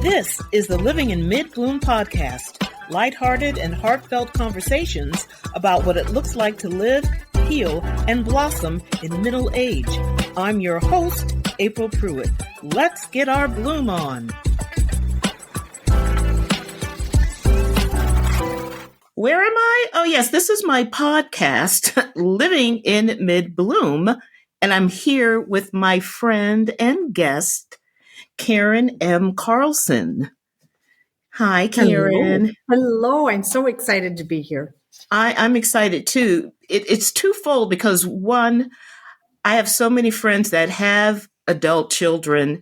This is the Living in Mid-Bloom podcast, lighthearted and heartfelt conversations about what it looks like to live, heal, and blossom in middle age. I'm your host, April Pruitt. Let's get our bloom on. Where am I? Oh, yes, this is my podcast, Living in Mid-Bloom, and I'm here with my friend and guest, Karen M. Carlson. Hi, Karen. Hello. I'm so excited to be here. I'm excited too. It's twofold because one, I have so many friends that have adult children.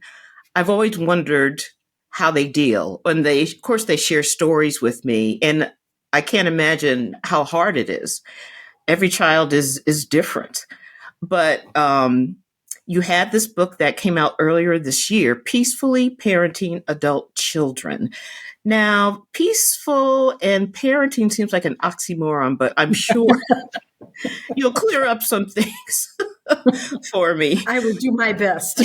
I've always wondered how they deal. And of course, they share stories with me. And I can't imagine how hard it is. Every child is different. But you had this book that came out earlier this year, Peacefully Parenting Adult Children. Now, peaceful and parenting seems like an oxymoron, but I'm sure you'll clear up some things for me. I will do my best.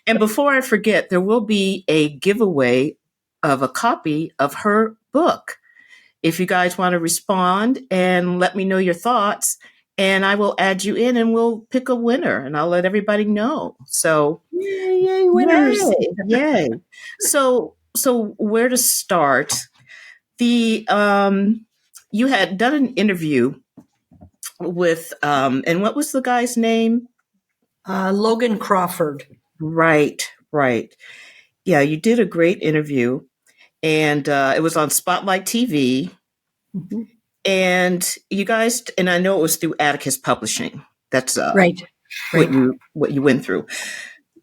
And before I forget, there will be a giveaway of a copy of her book. If you guys want to respond and let me know your thoughts, and I will add you in and we'll pick a winner and I'll let everybody know. So yay, winners. Yay. So where to start? You had done an interview with, and what was the guy's name? Logan Crawford. Right. Yeah, you did a great interview, and it was on Spotlight TV. Mm-hmm. And you guys, and I know it was through Atticus Publishing. That's right. What you went through.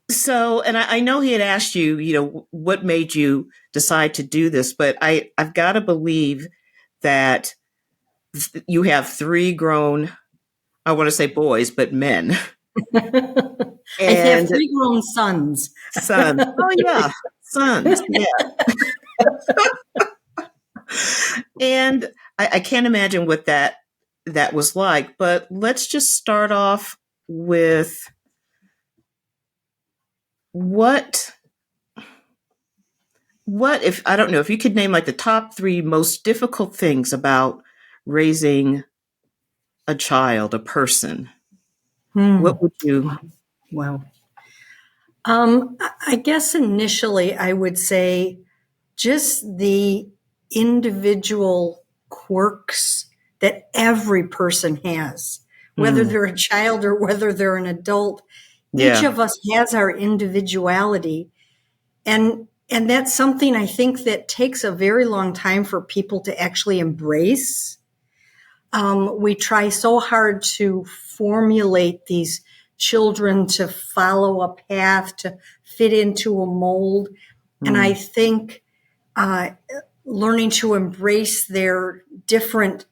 So, and I know he had asked you, what made you decide to do this, but I've got to believe that you have three grown, I want to say boys, but men. I have three grown sons. Oh yeah, sons. Yeah. And I can't imagine what that was like, but let's just start off with what if, I don't know, if you could name like the top three most difficult things about raising a child, a person, what would you? Wow. I guess initially I would say just the individual quirks that every person has, whether they're a child or whether they're an adult. Yeah. Each of us has our individuality. And that's something I think that takes a very long time for people to actually embrace. We try so hard to formulate these children to follow a path, to fit into a mold. And I think learning to embrace their different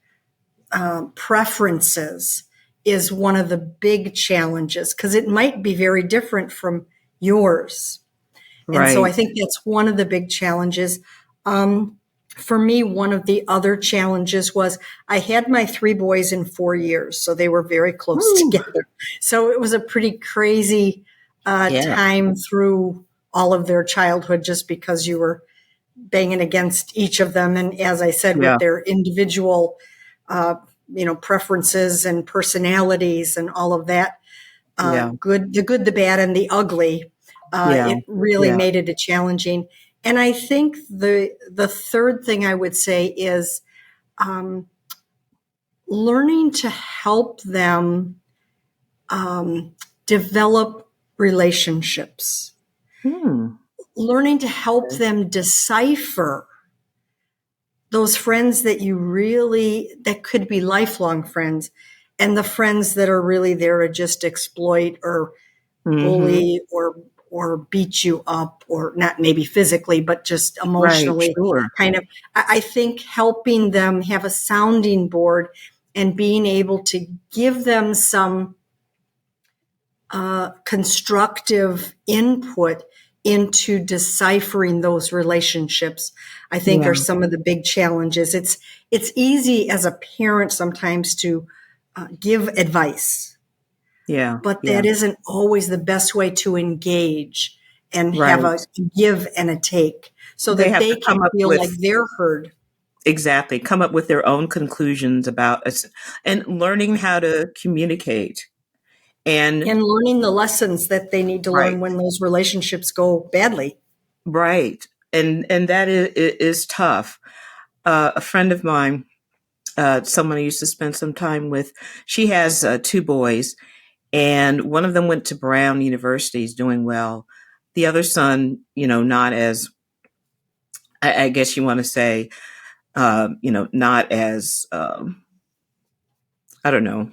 preferences is one of the big challenges, because it might be very different from yours. Right. And so I think that's one of the big challenges. For me, one of the other challenges was I had my three boys in 4 years, so they were very close together. So it was a pretty crazy time through all of their childhood, just because you were banging against each of them. And as I said, with their individual, preferences and personalities and all of that, the good, the bad, and the ugly, it really made it a challenging. And I think the third thing I would say is learning to help them develop relationships. Learning to help them decipher those friends that could be lifelong friends, and the friends that are really there to just exploit or bully or beat you up, or not maybe physically, but just emotionally. Right, sure. Kind of, I think helping them have a sounding board and being able to give them some constructive input into deciphering those relationships, I think are some of the big challenges. It's easy as a parent sometimes to give advice. But that isn't always the best way to engage. and have Right. a give and a take so They that have they to can come up feel with like they're heard. exactly, come up with their own conclusions about us and learning how to communicate. And And learning the lessons that they need to right, learn when those relationships go badly. right. And that is tough. A friend of mine, someone I used to spend some time with, she has two boys, and one of them went to Brown University, is doing well. The other son, not as, I guess you want to say, not as, I don't know,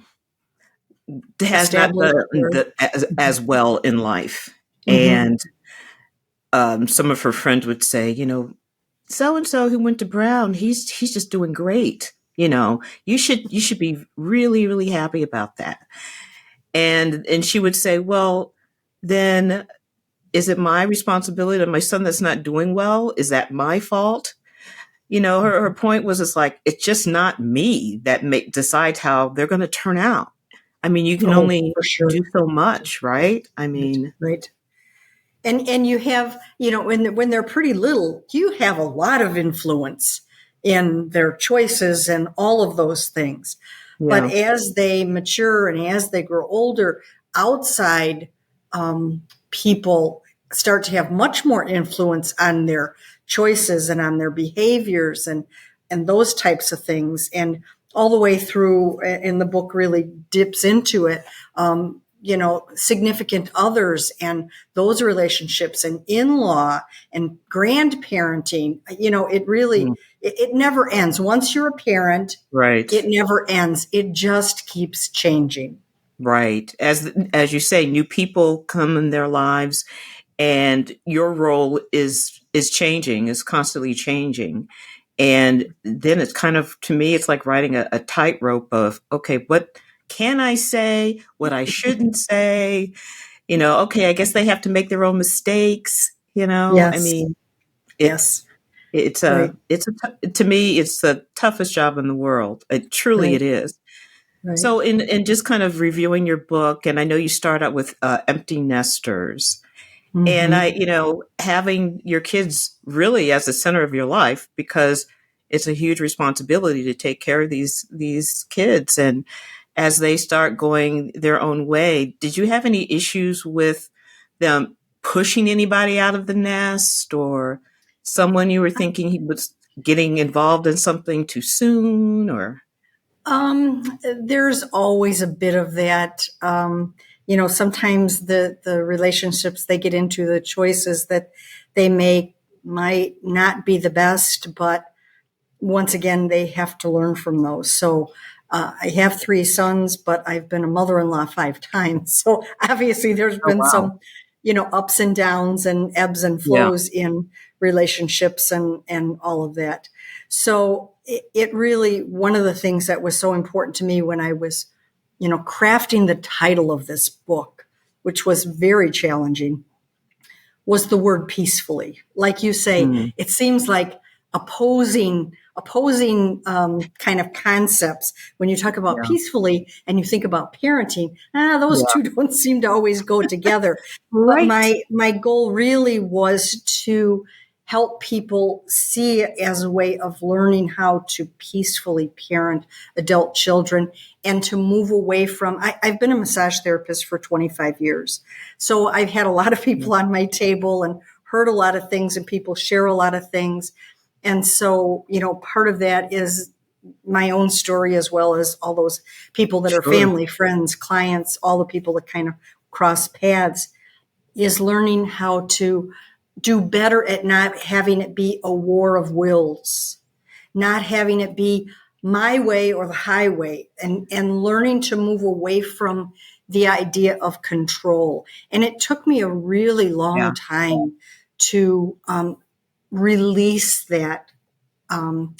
has not Established or as well in life. mm-hmm. And some of her friends would say, so and so who went to Brown, he's just doing great. You should be really, really happy about that. And she would say, well, then is it my responsibility that my son that's not doing well? Is that my fault? Her point was, it's like, it's just not me that decides how they're going to turn out. I mean, you can Oh, only for sure. do so much, right? I Right. mean, Right. And you have, when they're pretty little, you have a lot of influence in their choices and all of those things. But yeah, as they mature and as they grow older, outside people start to have much more influence on their choices and on their behaviors and those types of things. And all the way through, and the book really dips into it. Significant others and those relationships and in-law and grandparenting, it really, mm, it never ends. Once you're a parent, right. it never ends. It just keeps changing. Right. As you say, new people come in their lives, and your role is changing, is constantly changing. And then it's kind of, to me, it's like riding a tightrope of, okay, what can I say, what I shouldn't say? Okay, I guess they have to make their own mistakes. I Yes. mean, it's Yes. Right. to me, it's the toughest job in the world. It Right. is. Right. So, in just kind of reviewing your book, and I know you start out with empty nesters, and Mm-hmm. having your kids really as the center of your life, because it's a huge responsibility to take care of these kids, and as they start going their own way, did you have any issues with them pushing anybody out of the nest, or someone you were thinking he was getting involved in something too soon, or There's always a bit of that. Sometimes the relationships they get into, the choices that they make might not be the best, but once again, they have to learn from those. So I have three sons, but I've been a mother-in-law 5 times. So obviously there's oh been wow, some, ups and downs and ebbs and yeah, flows in relationships and all of that. So it really, one of the things that was so important to me when I was, crafting the title of this book, which was very challenging, was the word peacefully. Like you say, mm, it seems like opposing kind of concepts when you talk about yeah, peacefully and you think about parenting. Those yeah, two don't seem to always go together. But right, my goal really was to help people see it as a way of learning how to peacefully parent adult children and to move away from. I've been a massage therapist for 25 years. So I've had a lot of people on my table and heard a lot of things, and people share a lot of things. And so, part of that is my own story, as well as all those people that are sure, family, friends, clients, all the people that kind of cross paths, is learning how to do better at not having it be a war of wills, not having it be my way or the highway, and learning to move away from the idea of control. And it took me a really yeah, long time to release that um,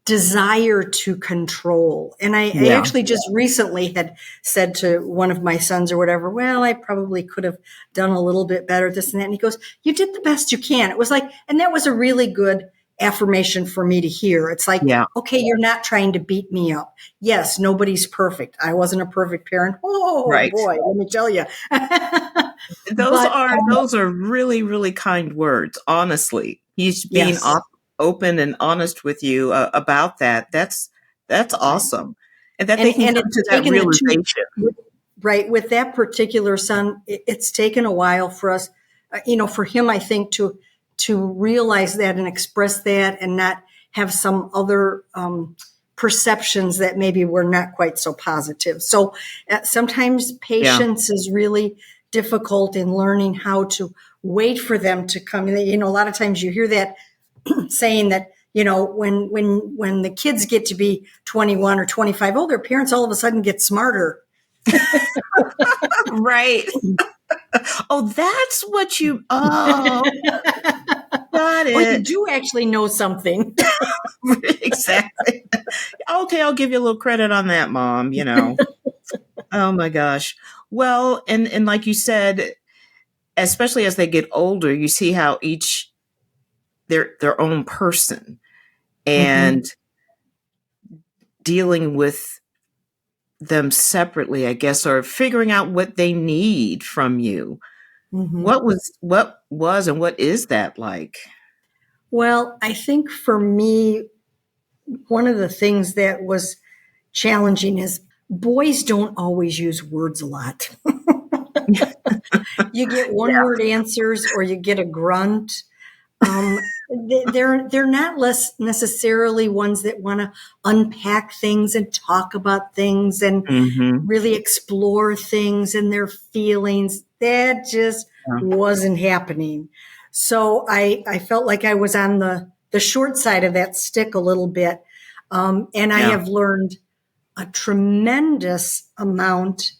desire to control. And I yeah, actually just recently had said to one of my sons or whatever, well, I probably could have done a little bit better, this and that. And he goes, you did the best you can. It was like, and that was a really good affirmation for me to hear. It's like, yeah, okay, you're not trying to beat me up. Yes, nobody's perfect. I wasn't a perfect parent. Oh right. boy, let me tell you. But those are really, really kind words. Honestly, he's being yes, open and honest with you about that. That's right. awesome, and that they can And come it's to that taken the two, realization. right, with that particular son, it's taken a while for us, for him, I think, to realize that and express that and not have some other perceptions that maybe were not quite so positive. So sometimes Yeah, patience is really difficult in learning how to wait for them to come. A lot of times you hear that saying that, when the kids get to be 21 or 25, oh, their parents all of a sudden get smarter. right. Oh, that's what you. Oh, got Or you it. do actually know something. Exactly. Okay, I'll give you a little credit on that, Mom. Oh my gosh. Well, and like you said, especially as they get older, you see how each their own person Mm-hmm. and dealing with them separately, I guess, or figuring out what they need from you. Mm-hmm. What was and what is that like? Well, I think for me, one of the things that was challenging is boys don't always use words a lot. You get one Yeah. word answers or you get a grunt. They're not less necessarily ones that want to unpack things and talk about things and Hmm. really explore things and their feelings. That just wasn't happening. So I felt like I was on the short side of that stick a little bit. And I Yeah. have learned a tremendous amount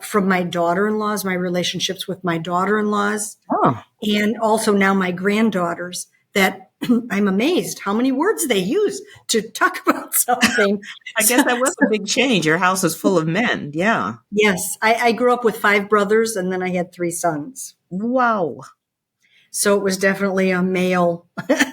from my daughter-in-laws, my relationships with my daughter-in-laws, Oh, and also now my granddaughters, that I'm amazed how many words they use to talk about something. I guess that was a big change. Your house is full of men. Yeah. Yes, I grew up with 5 brothers and then I had 3 sons. Wow. So it was definitely a male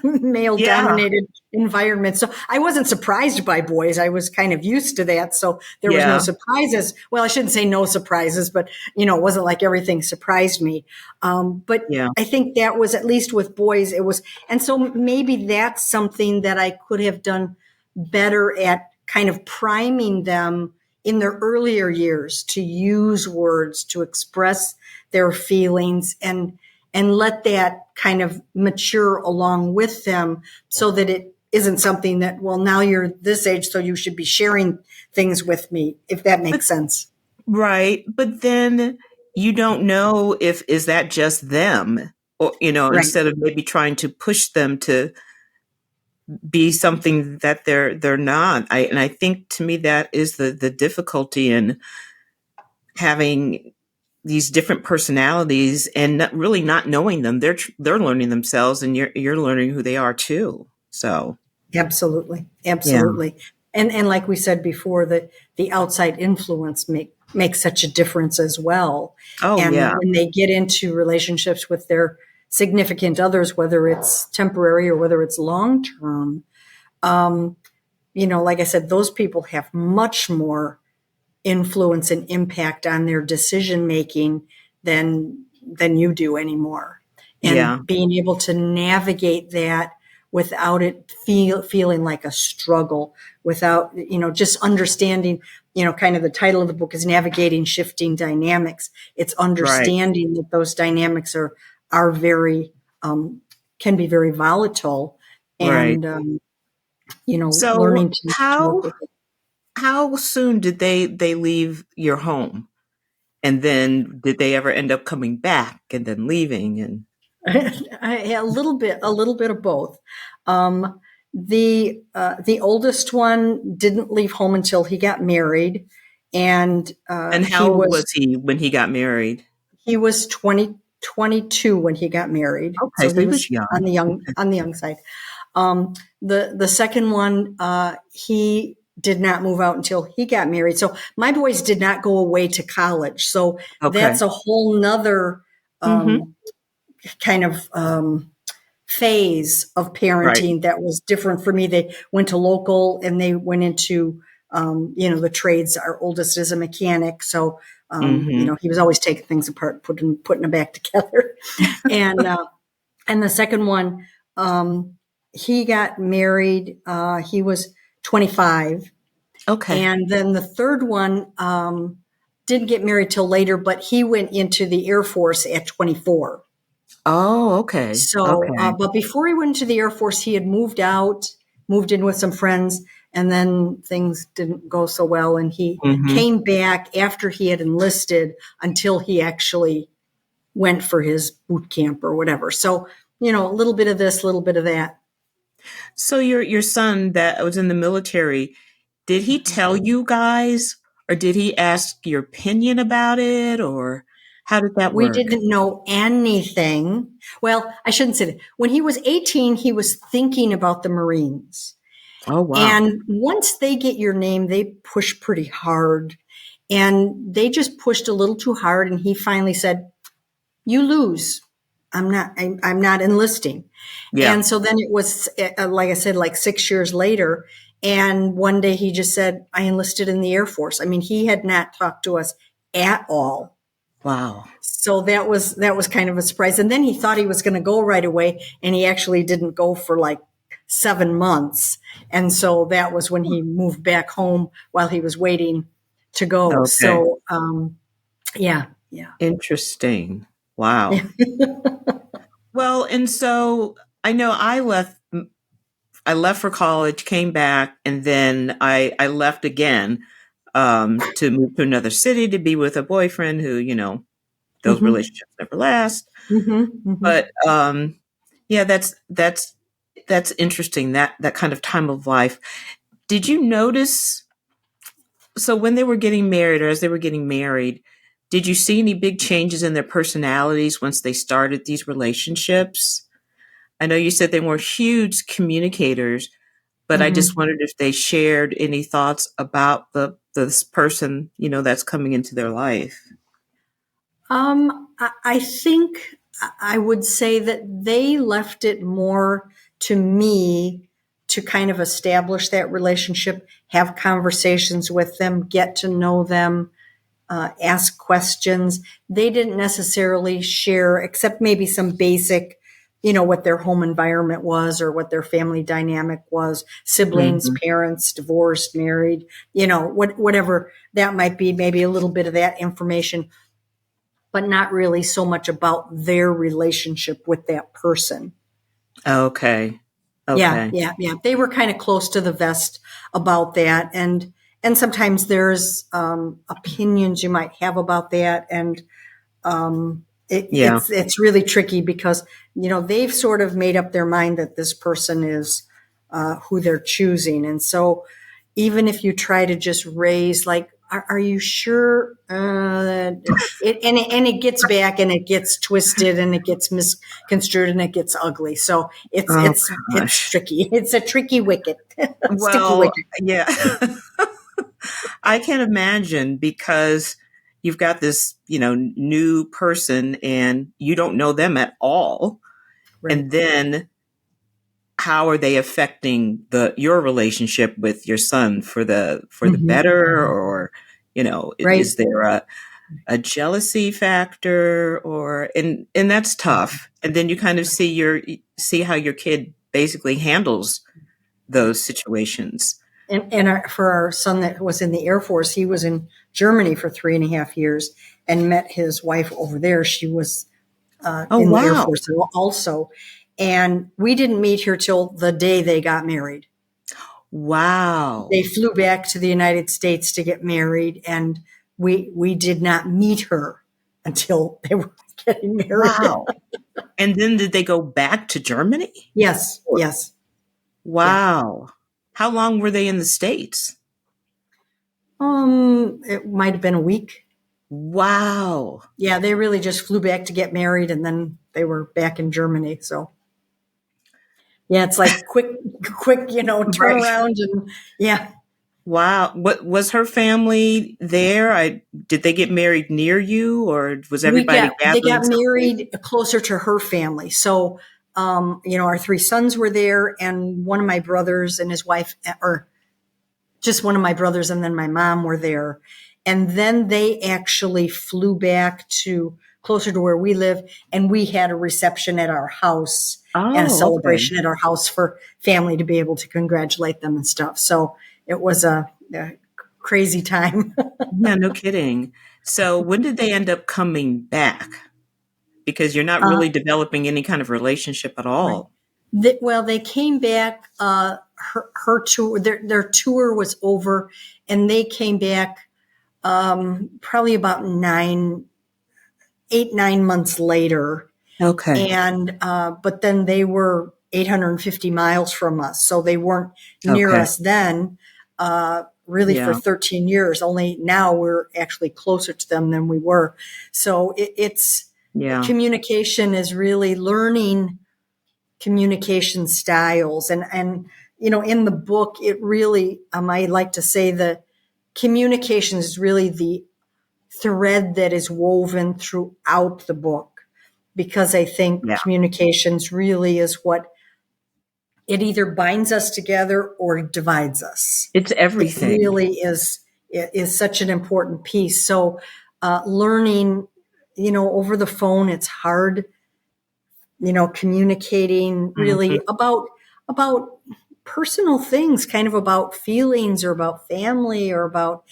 Yeah. dominated environment. So I wasn't surprised by boys. I was kind of used to that. So there was no Yeah. surprises. Well, I shouldn't say no surprises, but it wasn't like everything surprised me. But Yeah. I think that was, at least with boys, it was, and so maybe that's something that I could have done better at, kind of priming them in their earlier years to use words to express their feelings, and let that kind of mature along with them, so that it isn't something that, well, now you're this age, so you should be sharing things with me, if that But makes sense. right. But then you don't know if is that just them or Right. instead of maybe trying to push them to be something that they're not. I think to me that is the difficulty in having these different personalities and really not knowing them. They're learning themselves and you're learning who they are too. So, Absolutely. yeah. Absolutely. And like we said before, the outside influence makes such a difference as well. Oh, And yeah. when they get into relationships with their significant others, whether it's temporary or whether it's long term, like I said, those people have much more influence and impact on their decision making than you do anymore. Yeah. And being able to navigate that without it feeling like a struggle, without just understanding, kind of the title of the book is Navigating Shifting Dynamics. It's Right. understanding that those dynamics are very can be very volatile, Right. and So, learning to work with it. how soon did they leave your home? And then did they ever end up coming back and then leaving and A little bit of both. Um, the oldest one didn't leave home until he got married, and how old was he when he got married? he was 22 when he got married, Okay, so so he he was was young. Okay. on the young side. The second one, he did not move out until he got married. So my boys did not go away to college. So Okay. that's a whole nother Mhm. um, kind of phase of Right. parenting that was different for me. They went to local and they went into, the trades. Our oldest is a mechanic. So Mm-hmm. He was always taking things apart, putting them back together. and and the second one, he got married. He was 25, Okay. and then the third one didn't get married till later, but he went into the Air Force at 24. Oh, okay. So, Okay. but before he went into the Air Force, he had moved out, moved in with some friends, and then things didn't go so well. And he Mm-hmm. came back after he had enlisted until he actually went for his boot camp or whatever. So, a little bit of this, a little bit of that. So your son that was in the military, did he tell you guys, or did he ask your opinion about it, or how did that We work? didn't know anything. Well, I shouldn't say that. When he was 18, he was thinking about the Marines. Oh, wow. And once they get your name, they push pretty hard. And they just pushed a little too hard. And he finally said, "You lose. I'm not enlisting." Yeah. And so then it was, like I said, like 6 years later. And one day he just said, "I enlisted in the Air Force." I mean, he had not talked to us at all. Wow. So that was kind of a surprise. And then he thought he was going to go right away, and he actually didn't go for like 7 months. And so that was when he moved back home while he was waiting to go. Okay. So yeah, yeah, Interesting. Wow. yeah. Well, and so I know I left for college, came back, and then I left again to move to another city to be with a boyfriend who, those hmm relationships never last. hmm hmm But yeah, that's interesting, that kind of time of life. Did you notice, so when they were getting married, or as they were getting married, did you see any big changes in their personalities once they started these relationships? I know you said they were huge communicators, but I just hmm wondered if they shared any thoughts about this person, that's coming into their life. I think I would say that they left it more to me to kind of establish that relationship, have conversations with them, get to know them, ask questions. They didn't necessarily share, except maybe some basic, what their home environment was or what their family dynamic was, siblings, Hmm. parents, divorced, married, whatever that might be, maybe a little bit of that information, but not really so much about their relationship with that person. Okay. Yeah, Okay. yeah, yeah. They were kind of close to the vest about that, and sometimes there's opinions you might have about that, and Yeah. it's really tricky because they've sort of made up their mind that this person is who they're choosing, and so even if you try to just raise like, are you sure? And it gets back and it gets twisted and it gets misconstrued and it gets ugly. So Oh it's gosh. tricky. It's a tricky wicket, sticky Well, wicket. yeah. I can imagine, because you've got this, new person and you don't know them at all. Right. And then how are they affecting your relationship with your son for the hmm better, or Right. is there a jealousy factor, or and that's tough. And then you kind of see how your kid basically handles those situations. And for our son that was in the Air Force, he was in Germany for 3.5 years and met his wife over there. She was Oh, in the Air wow. Force also. And we didn't meet her till the day they got married. They Wow. flew back to the United States to get married, and we did not meet her until they were getting married. Wow. And then did they go back to Germany? Yes, Or- yes, yeah. Wow. How long were they in the States? It might have been a week. Wow. Yeah, they really just flew back to get married, and then they were back in Germany. So yeah, it's like quick, Right. turnaround, and yeah, Wow. What was her family there? Did they get married near you, or was everybody they got gathering someplace? married closer to her family. So our three sons were there, and one of my brothers and his wife, or just one of my brothers and then my mom were there. And then they actually flew back to closer to where we live, and we had a reception at our house and a Oh, okay. celebration at our house for family to be able to congratulate them and stuff. So it was a crazy time. Yeah, no kidding. So when did they end up coming back? Because you're not uh, really developing any kind of relationship at right. all. Well, they came back. Her tour, their tour was over, and they came back probably about 9 months later. Okay. And but then they were 850 miles from us, so they weren't near Okay. us then. Really, for Yeah. 13 years. Only now we're actually closer to them than we were. So it's Yeah. communication is really learning communication styles, and in the book it really, I like to say that communication is really the thread that is woven throughout the book, because I think Yeah. communications really is what it either binds us together or divides us. It's It everything. really is such an important piece. So learning, over the phone, it's hard, communicating Mhm. really about personal things, kind of about feelings or about family or about,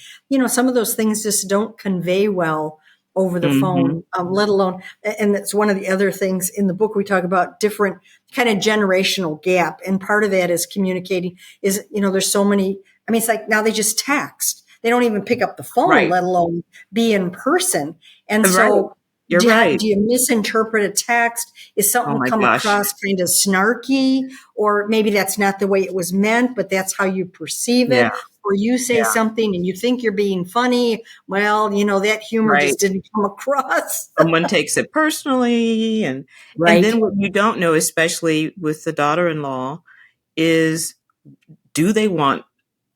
some of those things just don't convey well over the Mhm. phone, let alone, and that's one of the other things in the book. We talk about different kind of generational gap. And part of that is communicating is, there's so many, I mean, it's like now they just text. They don't even pick up the phone, Right. let alone be in person. And Right. so You're do right. you misinterpret a text? Is Oh something my come gosh. across kind of snarky, or maybe that's not the way it was meant, but that's how you perceive Yeah. it? Or you say Yeah. something and you think you're being funny. Well, that humor Right. just didn't come across. Someone takes it personally, and Right, then what you don't know, especially with the daughter-in-law, is do they want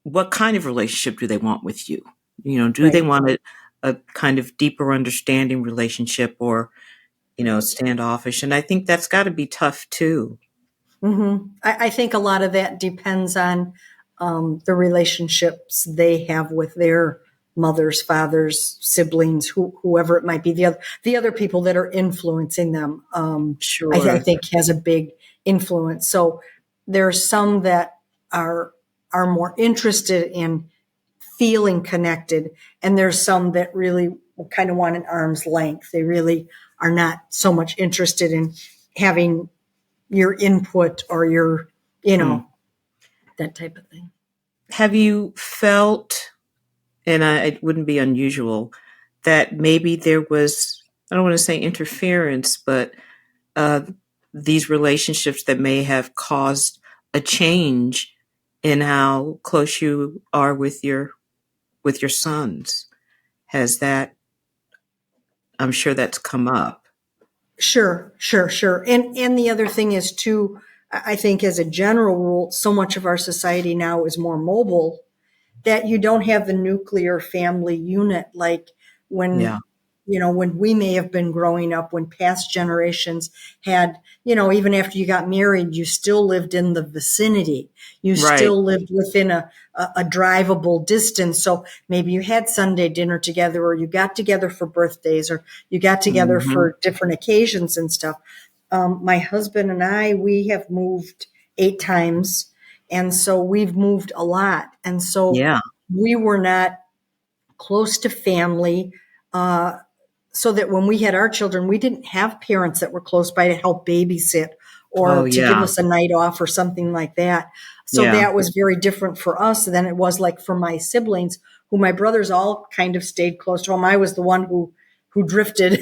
what kind of relationship do they want with you? Do they right. want a kind of deeper understanding relationship, or standoffish? And I think that's got to be tough too. I think a lot of that depends on the relationships they have with their mothers, fathers, siblings, whoever it might be, the other people that are influencing them. I Sure. think has a big influence. So there are some that are are more interested in feeling connected, and there's some that really kind of want an arm's length. They really are not so much interested in having your input or your, you Hmm. know, that type of thing. Have you felt, and it wouldn't be unusual, that maybe there was, I don't want to say interference, but uh, these relationships that may have caused a change in how close you are with your sons? Has that? I'm sure that's come up. Sure, sure, sure. And the other thing is too, I think as a general rule, so much of our society now is more mobile that you don't have the nuclear family unit like Yeah. when when we may have been growing up, when past generations had, even after you got married, you still lived in the vicinity, you Right. still lived within a drivable distance. So maybe you had Sunday dinner together, or you got together for birthdays, or you got together Hmm. for different occasions and stuff. My husband and I, we have moved 8 times. And so we've moved a lot. And so Yeah. we were not close to family. So that when we had our children, we didn't have parents that were close by to help babysit Oh or to give yeah. us a night off or something like that. So Yeah. that was very different for us than it was like for my siblings, who my brothers all kind of stayed close to home. I was the one who drifted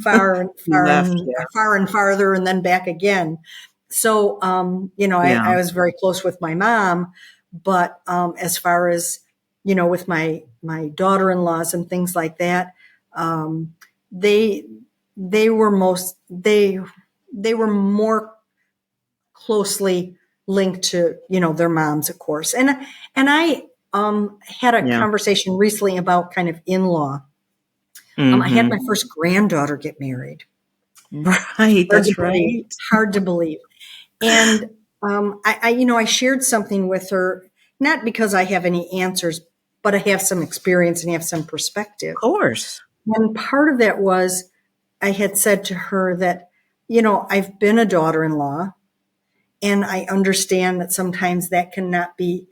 far and You far left. and far and farther and then back again. So, Yeah. I was very close with my mom, but as far as, with my daughter-in-laws and things like that, um, they they were most they were more closely linked to, their moms, of course. And I had a Yeah. conversation recently about kind of in-law. I had my Hmm. first granddaughter get married. Right. Hard to That's believe. right. Hard to believe. And I shared something with her, not because I have any answers, but I have some experience and have some perspective. Of course. And part of that was I had said to her that, I've been a daughter-in-law, and I understand that sometimes that's not the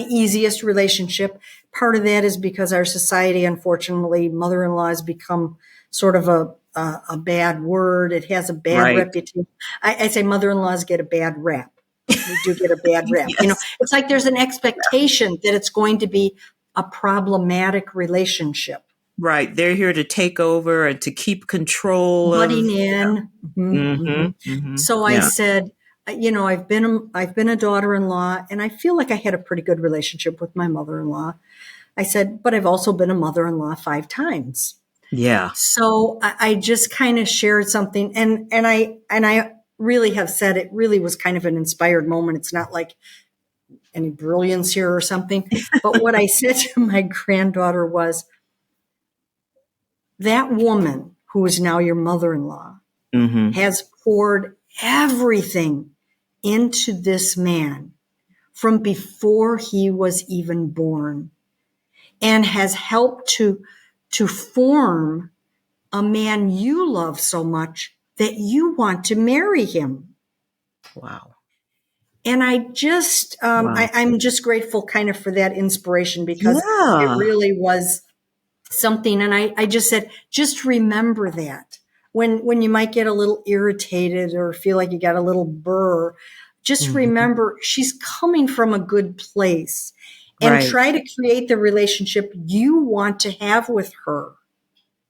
easiest relationship. Part of that is because our society, unfortunately, mother-in-law has become sort of a bad word. It has a bad Right. reputation. I say mother-in-laws get a bad rap. We do get a bad rap. Yes. It's like there's an expectation that it's going to be a problematic relationship. Right. They're here to take over and to keep control Butting of. in. So I Yeah. said, I've been a daughter-in-law, and I feel like I had a pretty good relationship with my mother-in-law. I said, but I've also been a mother-in-law 5 times. Yeah. So I just kind of shared something, and I really have said it really was kind of an inspired moment. It's not like any brilliance here or something, but what I said to my granddaughter was, that woman who is now your mother-in-law Mm-hmm. has poured everything into this man from before he was even born, and has helped to form a man you love so much that you want to marry him. Wow. And I just, Wow. I'm just grateful kind of for that inspiration, because it Yeah. really was something. And I just said, just remember that when you might get a little irritated or feel like you got a little burr, just Mm-hmm. remember she's coming from a good place, and Right. try to create the relationship you want to have with her.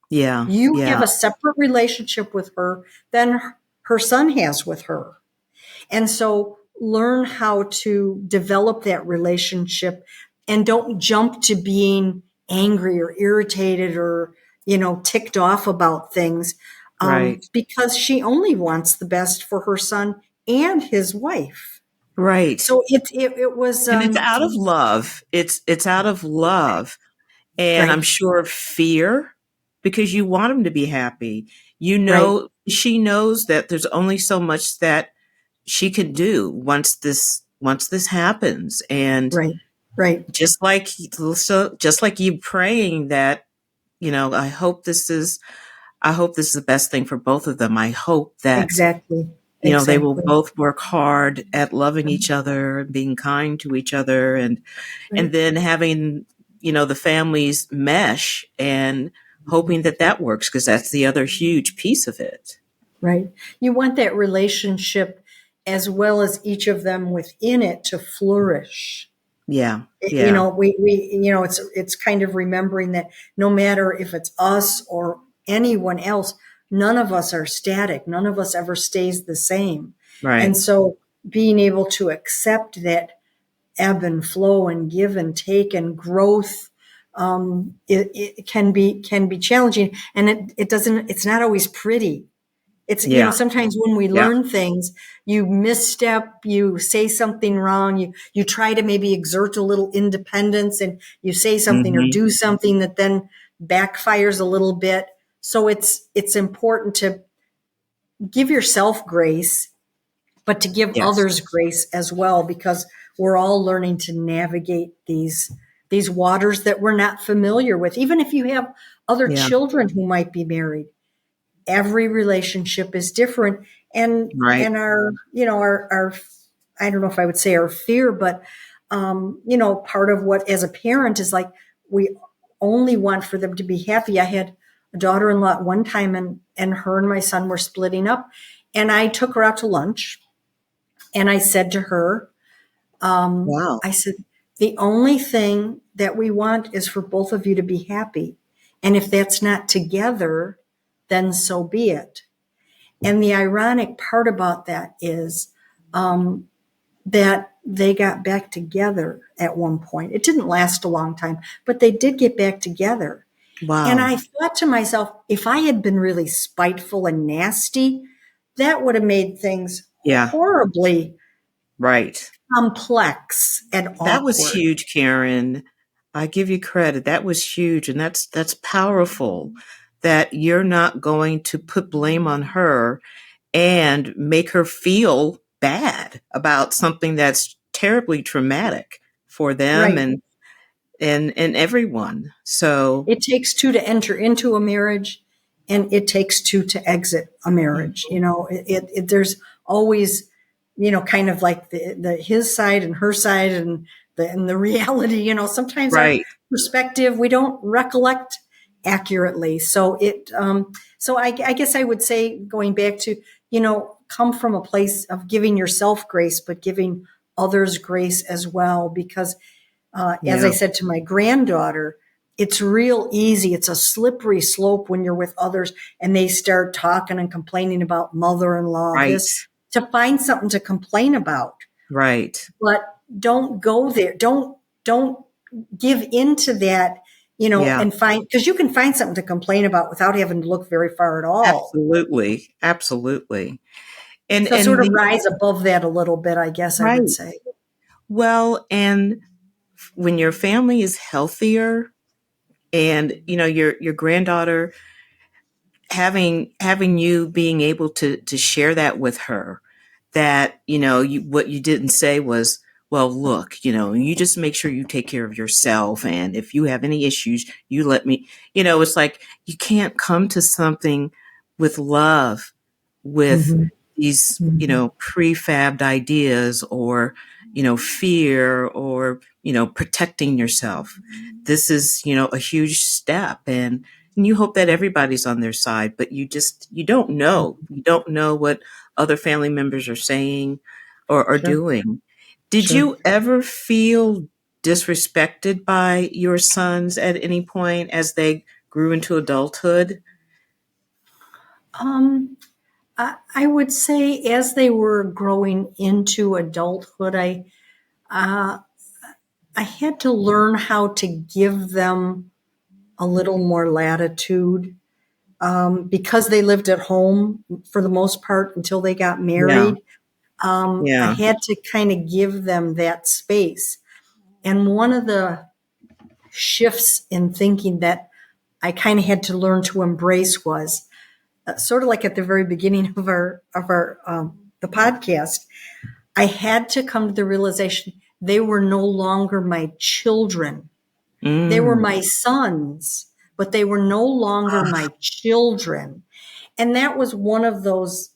Yeah. You have Yeah. a separate relationship with her than her son has with her. And so learn how to develop that relationship, and don't jump to being angry or irritated or, ticked off about things, Right. because she only wants the best for her son and his wife. Right. So it was, And it's out of love. It's out of love. And I'm right, sure fear, because you want him to be happy. right, She knows that there's only so much that she can do once this happens. And right, right. just like you praying that, I hope this is the best thing for both of them. I hope that, Exactly. they will Exactly. both work hard at loving each other and being kind to each other, and Right. then having, the families mesh and hoping that works, because that's the other huge piece of it. Right. You want that relationship, as well as each of them within it, to flourish. Yeah. You Yeah. know, it's kind of remembering that no matter if it's us or anyone else, none of us are static. None of us ever stays the same. And Right. so being able to accept that ebb and flow and give and take and growth, it can be challenging, and it's not always pretty. It's, Yeah. sometimes when we Yeah. learn things, you misstep, you say something wrong, you try to maybe exert a little independence, and you say something or Hmm. do something that then backfires a little bit. So it's important to give yourself grace, but to give Yes. others grace as well, because we're all learning to navigate these waters that we're not familiar with. Even if you have other Yeah. children who might be married, every relationship is different. Right. And our I don't know if I would say our fear, but part of what, as a parent, is like, we only want for them to be happy. I had a daughter-in-law at one time, and her and my son were splitting up, and I took her out to lunch, and I said to her, Wow. I said, the only thing that we want is for both of you to be happy. And if that's not together, then so be it. And the ironic part about that is, that they got back together at one point. It didn't last a long time, but they did get back together. And Wow. I thought to myself, if I had been really spiteful and nasty, that would have made things Yeah. horribly Right. complex and That was awkward. huge, Karen. I give you credit. That was huge. And that's powerful, that you're not going to put blame on her and make her feel bad about something that's terribly traumatic for them. Right. And and everyone. So, It takes two to enter into a marriage, and it takes two to exit a marriage. mhm, There's always, kind of like the his side and her side, and the reality. Sometimes our right. perspective we don't recollect accurately. So I guess I would say, going back to, come from a place of giving yourself grace, but giving others grace as well, because as I Yeah, said to my granddaughter, it's real easy. It's a slippery slope when you're with others and they start talking and complaining about mother-in-law, right, this, to find something to complain about. right. But don't go there. Don't give into that, Yeah, and find, because you can find something to complain about without having to look very far at all. absolutely, absolutely. So sort And of the rise above that a little bit, I guess I would right. say. Well, and when your family is healthier, and your granddaughter having you being able to share that with her, that what you didn't say was, well, look, you just make sure you take care of yourself, and if you have any issues, you let me. It's like you can't come to something with love, with Mm-hmm. these Mm-hmm. prefabbed ideas, or fear, or protecting yourself. This is a huge step, and you hope that everybody's on their side, but you don't know what other family members are saying or are Sure. doing. Did Sure. you ever feel disrespected by your sons at any point as they grew into adulthood? Um, I would say, as they were growing into adulthood, uh, I had to learn how to give them a little more latitude, because they lived at home for the most part until they got Yeah, married. I yeah. had to kind of give them that space. And one of the shifts in thinking that I kind of had to learn to embrace was, sort of like at the very beginning of our the podcast. I had to come to the realization they were no longer my children. They were Mm. my sons, but they were no longer Ah, my children. And that was one of those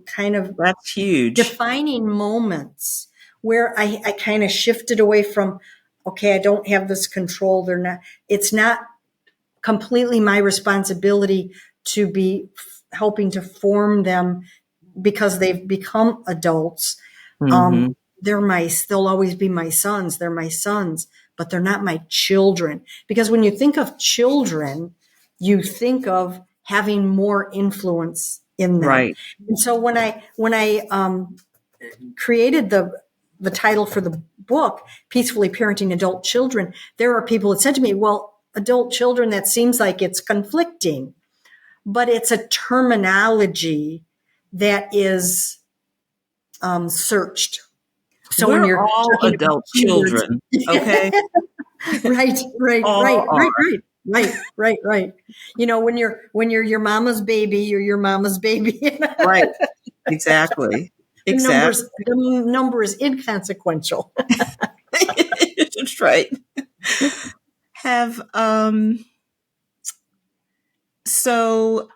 kind of that's huge. defining moments where I kind of shifted away from, okay, I don't have this control. It's not completely my responsibility to be helping to form them because they've become adults. Um, Hmm. they'll always be my sons. They're my sons, but they're not my children. Because when you think of children, you think of having more influence in them. Right. And so when I created the title for the book, Peacefully Parenting Adult Children, there are people that said to me, well, adult children, that seems like it's conflicting, but it's a terminology that is searched. So when We're you're all talking about adult keywords, children, okay? right, right, All right, right, are. right, right, right, right. When you're your mama's baby, you're your mama's baby. Right. Exactly. the numbers, Exactly. the number is inconsequential. That's right. Have so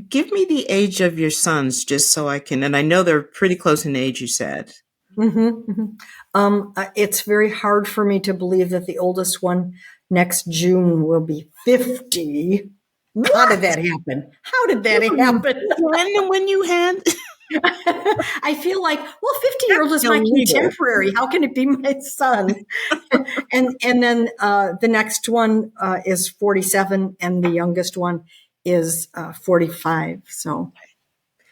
give me the age of your sons just so I can, and I know they're pretty close in age, you said. Mm-hmm, mm-hmm. It's very hard for me to believe that the oldest one next June will be 50. How did What? that happen? How did that When happen? when you had I feel like, well, 50-year-old that's is my illegal. contemporary. How can it be my son? And then the next one is 47, and the youngest one is 45. So,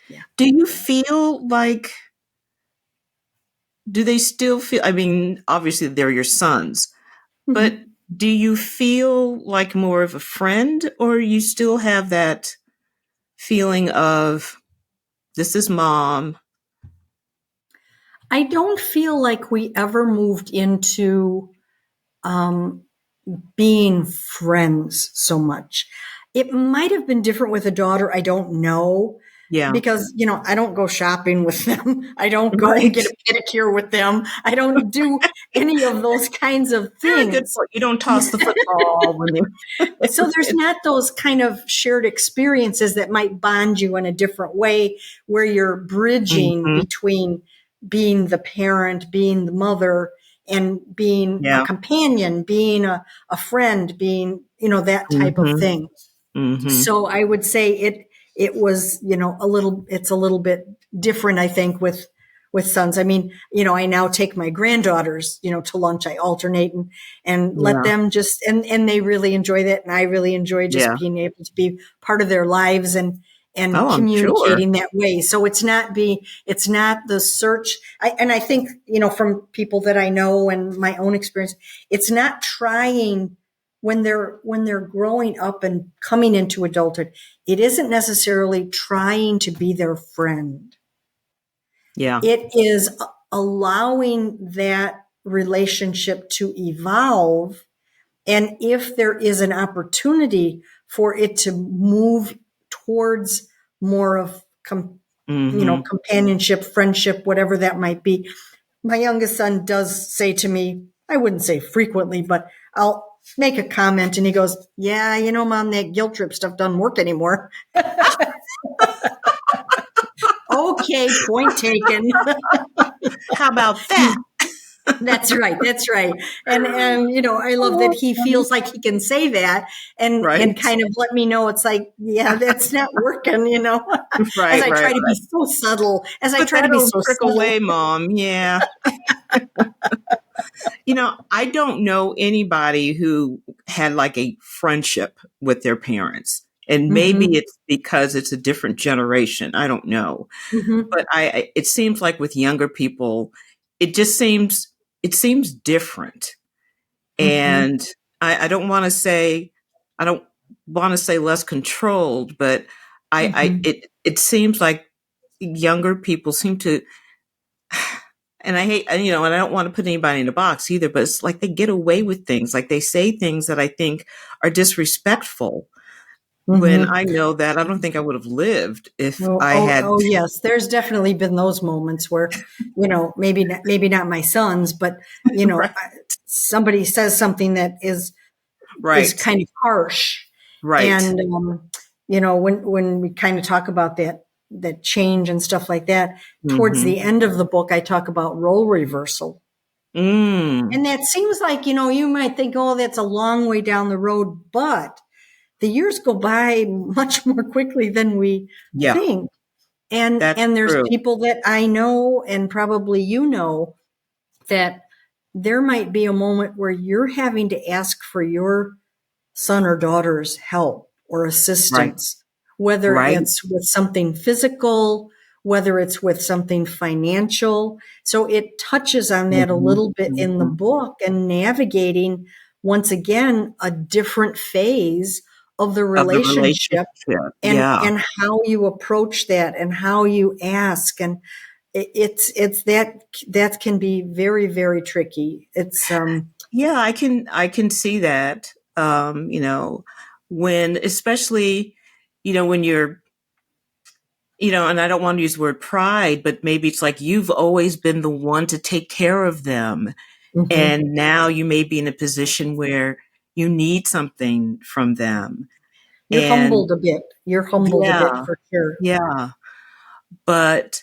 yeah. Do you feel like do they still feel, I mean, obviously they're your sons, but Mhm. do you feel like more of a friend, or you still have that feeling of this is mom? I don't feel like we ever moved into um, being friends so much. It might have been different with a daughter. I don't know. Yeah. because, I don't go shopping with them. I don't go Right. get a pedicure with them. I don't do any of those kinds of Very good things. point. You don't toss the football when you So there's not those kind of shared experiences that might bond you in a different way, where you're bridging Mhm. between being the parent, being the mother, and being a Yeah. companion, being a friend, being, that type of Mhm. thing. Mhm. So I would say it was, it's a little bit different, I think, with sons. I mean, I now take my granddaughters, to lunch. I alternate and let Yeah. them just, and they really enjoy that. And I really enjoy just Yeah. being able to be part of their lives and Oh, I'm sure. communicating that way. So it's not the search. And I think, from people that I know and my own experience, it's not trying when they're growing up and coming into adulthood. It isn't necessarily trying to be their friend. Yeah. It is allowing that relationship to evolve. And if there is an opportunity for it to move towards more of Mhm. companionship, friendship, whatever that might be. My youngest son does say to me, I wouldn't say frequently, but I'll make a comment and he goes, yeah, mom, that guilt trip stuff doesn't work anymore. Okay, point taken. How about that? That's right. That's right. And I love that he feels like he can say that and Right. kind of let me know it's like, yeah, that's not working, as Right, I right, try to be right. so subtle, as I But try to be that'll so trickle subtle. away, Mom. Yeah. I don't know anybody who had like a friendship with their parents. And maybe Hmm. it's because it's a different generation. I don't know. Hmm. But it seems like with younger people, it just seems different. Hmm. And I don't want to say, I don't want to say less controlled, but Hmm. it seems like younger people seem to, and I hate, and I don't want to put anybody in a box either, but it's like they get away with things. Like they say things that I think are disrespectful when Hmm. I know that I don't think I would have lived if Oh, I oh, had, oh, yes. There's definitely been those moments where, maybe not my sons, but right, somebody says something that is right, kind of harsh, right. and when we kind of talk about that change and stuff like that, towards Hmm. the end of the book, I talk about role reversal, Mm. and that seems like you might think, oh, that's a long way down the road, but the years go by much more quickly than we Yeah, think. And that's and there's true. people that I know and probably that there might be a moment where you're having to ask for your son or daughter's help or Right, assistance, whether right. it's with something physical, whether it's with something financial. So it touches on that a Hmm. little bit in the Hmm. book, and navigating once again a different phase of the Of the relationship, relationship. and Yeah. and how you approach that and how you ask. And it's that can be very, very tricky. It's Yeah, I can see that. When especially, when you're, and I don't want to use the word pride, but maybe it's like you've always been the one to take care of them. mhm. And now you may be in a position where you need something from them. You're And humbled a bit. You're humbled a bit yeah, for sure. yeah. But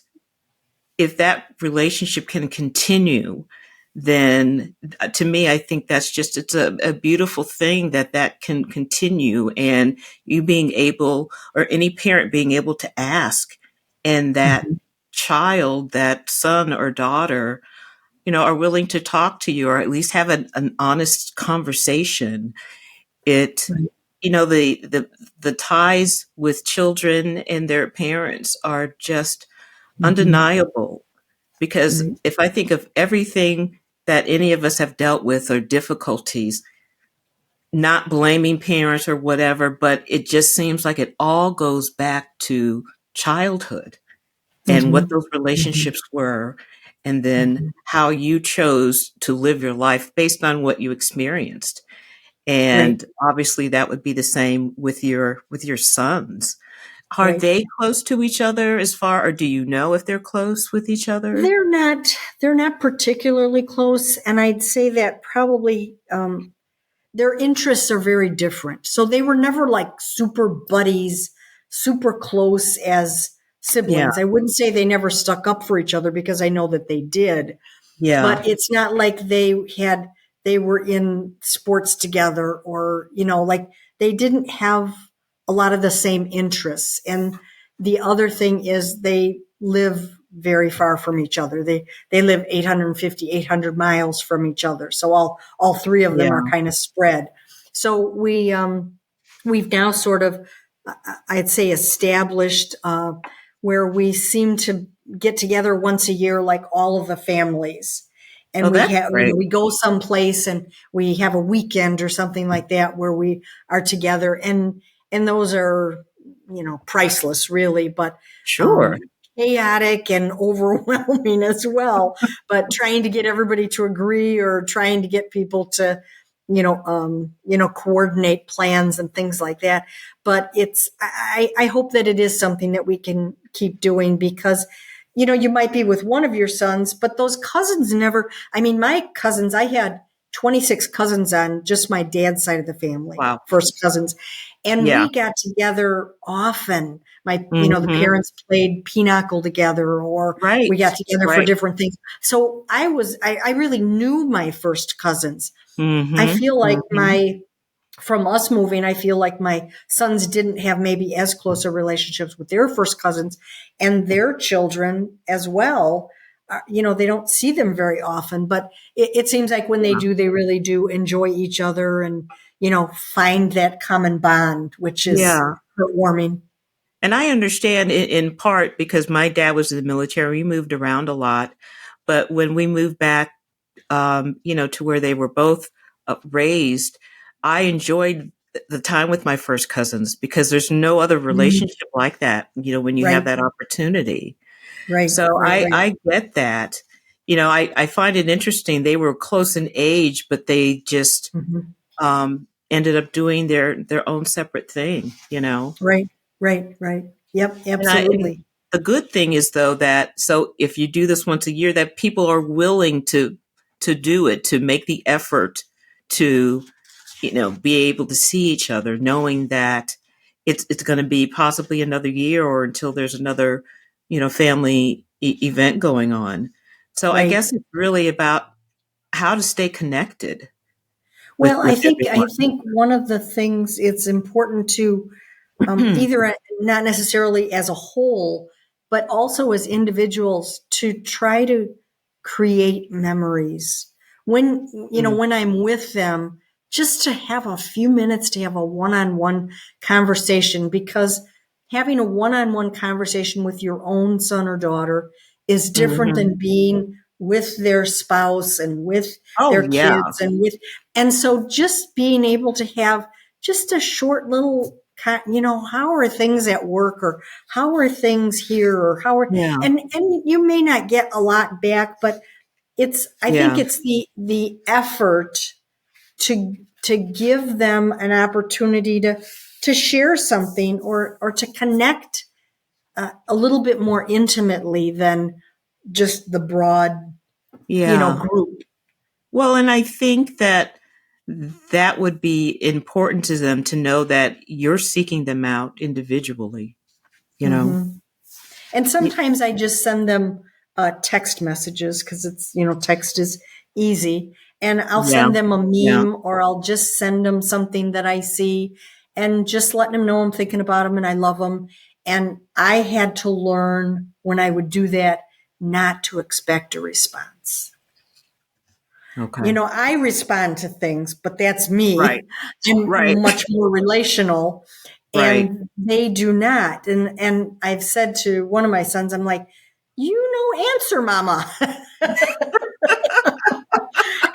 if that relationship can continue, then to me, I think it's a beautiful thing that can continue, and you being able, or any parent being able to ask, and that Mhm. child, that son or daughter, are willing to talk to you, or at least have an honest conversation. It, Right. the ties with children and their parents are just Mhm. undeniable, because Right. if I think of everything that any of us have dealt with or difficulties, not blaming parents or whatever, but it just seems like it all goes back to childhood and what Mhm. those Mhm. relationships were, and then Mhm. how you chose to live your life based on what you experienced. Right. And obviously that would be the same with your sons. Are right. they close to each other as far, or do you know if they're close with each other? They're not particularly close. And I'd say that probably, their interests are very different. So they were never like super buddies, super close as Yeah. siblings. I wouldn't say they never stuck up for each other because I know that they did, Yeah. but it's not like they were in sports together, or like they didn't have a lot of the same interests. And the other thing is they live very far from each other. They live 800 miles from each other, so all three of them are Yeah. kind of spread. So we've now sort of, I'd say, established where we seem to get together once a year, like all of the families. Oh, And we that's have, great. we go someplace and we have a weekend or something like that where we are together. And those are, priceless really, but, Sure. um, chaotic and overwhelming as well. But trying to get everybody to agree, or trying to get people to, coordinate plans and things like that. But I hope that it is something that we can keep doing, because, you might be with one of your sons, but those cousins never, I mean, my cousins, I had 26 cousins on just my dad's side of the family, Wow. first cousins. And Yeah. we got together often. The Hmm. parents played pinochle together, or we Right. got together for Right. different things. So I really knew my first cousins. I Hmm. feel like Hmm. from us moving, I feel like my sons didn't have maybe as close a relationships with their first cousins, and their children as well. They don't see them very often, but it seems like when they Yeah. do, they really do enjoy each other, and, find that common bond, which is Yeah. heartwarming. And I understand in part because my dad was in the military. We moved around a lot. But when we moved back, to where they were both raised, I enjoyed the time with my first cousins because there's no other Mhm. relationship like that, when you have Right, that opportunity. right, So right, right. I get that. I find it interesting. They were close in age, but they just Mhm. ended up doing their own separate thing. Right, right, right. Yep, And absolutely. the good thing is though that so if you do this once a year, that people are willing to do it, to make the effort to be able to see each other, knowing that it's going to be possibly another year or until there's another family event going on. So I Right. guess it's really about how to stay connected Well, I with think I everyone. think one of the things it's important to, either not necessarily as a whole, but also as individuals, to try to create memories. When I'm with them, just to have a few minutes to have a one-on-one conversation, because having a one-on-one conversation with your own son or daughter is different Hmm. than being with their spouse and with Oh their yeah, kids and so just being able to have just a short little, how are things at work, or how are things here, or how are, yeah, and you may not get a lot back, but I think yeah, it's the effort to give them an opportunity to share something, or to connect a little bit more intimately than just the broad, yeah. group. Well, and I think that that would be important to them to know that you're seeking them out individually, you know? Hmm. And Y- sometimes I just send them text messages, because it's, text is easy. And I'll Yeah, send them a yeah, meme, or I'll just send them something that I see, and just letting them know I'm thinking about them and I love them. And I had to learn, when I would do that, not to expect a response. okay. I respond to things, but that's Right, me. I'm right, much more relational, right. and they do not. And I've said to one of my sons, I'm like, answer, mama.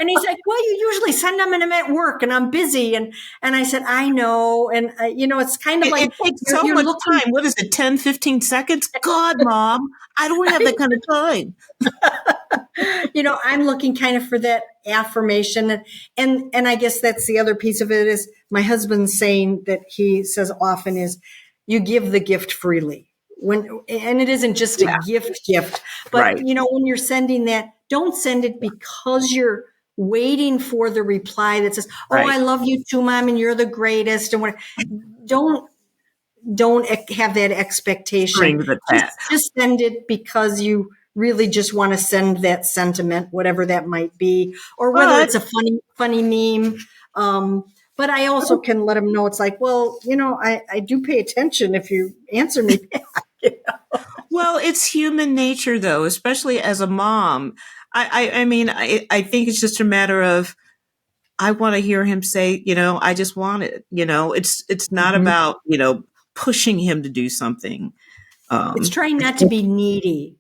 And he's like, well, you usually send them and I'm at work and I'm busy. And I said, I know. And, it's kind of It like takes so you're much looking, time. What is it, 10, 15 seconds? God, mom, I don't have that kind of time. I'm looking kind of for that affirmation. And I guess that's the other piece of it, is my husband's saying that he says often is, you give the gift freely. And it isn't just a Yeah. gift, but Right. when you're sending that, don't send it because you're waiting for the reply that says, "Oh, I Right. love you too, Mom, and you're the greatest." And what, don't don't have that expectation. Strings Just attached. just send it because you really just want to send that sentiment, whatever that might be, or whether But it's a funny meme. But I also can let them know it's like, well, I do pay attention if you answer me back. well, it's human nature, though, especially as a mom. I mean, I think it's just a matter of I want to hear him say, I just want it. It's not Mhm. about pushing him to do something. It's trying It's not to just, be needy.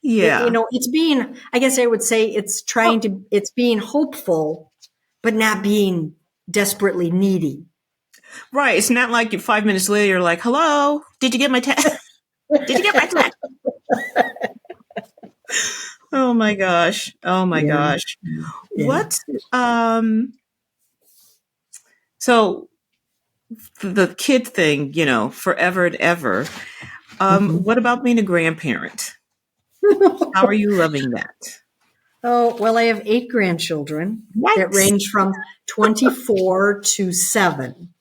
yeah. It's being, I guess I would say Oh, it's being hopeful, but not being desperately needy. right. It's not like 5 minutes later you're like, "Hello, did you get my text? Did you get my text?" Oh my gosh. Oh my Yeah. gosh. Yeah. What? Um. So the kid thing, forever and ever. Mhm. What about being a grandparent? How are you loving that? Oh, well, I have 8 grandchildren that What? range from 24 to 7.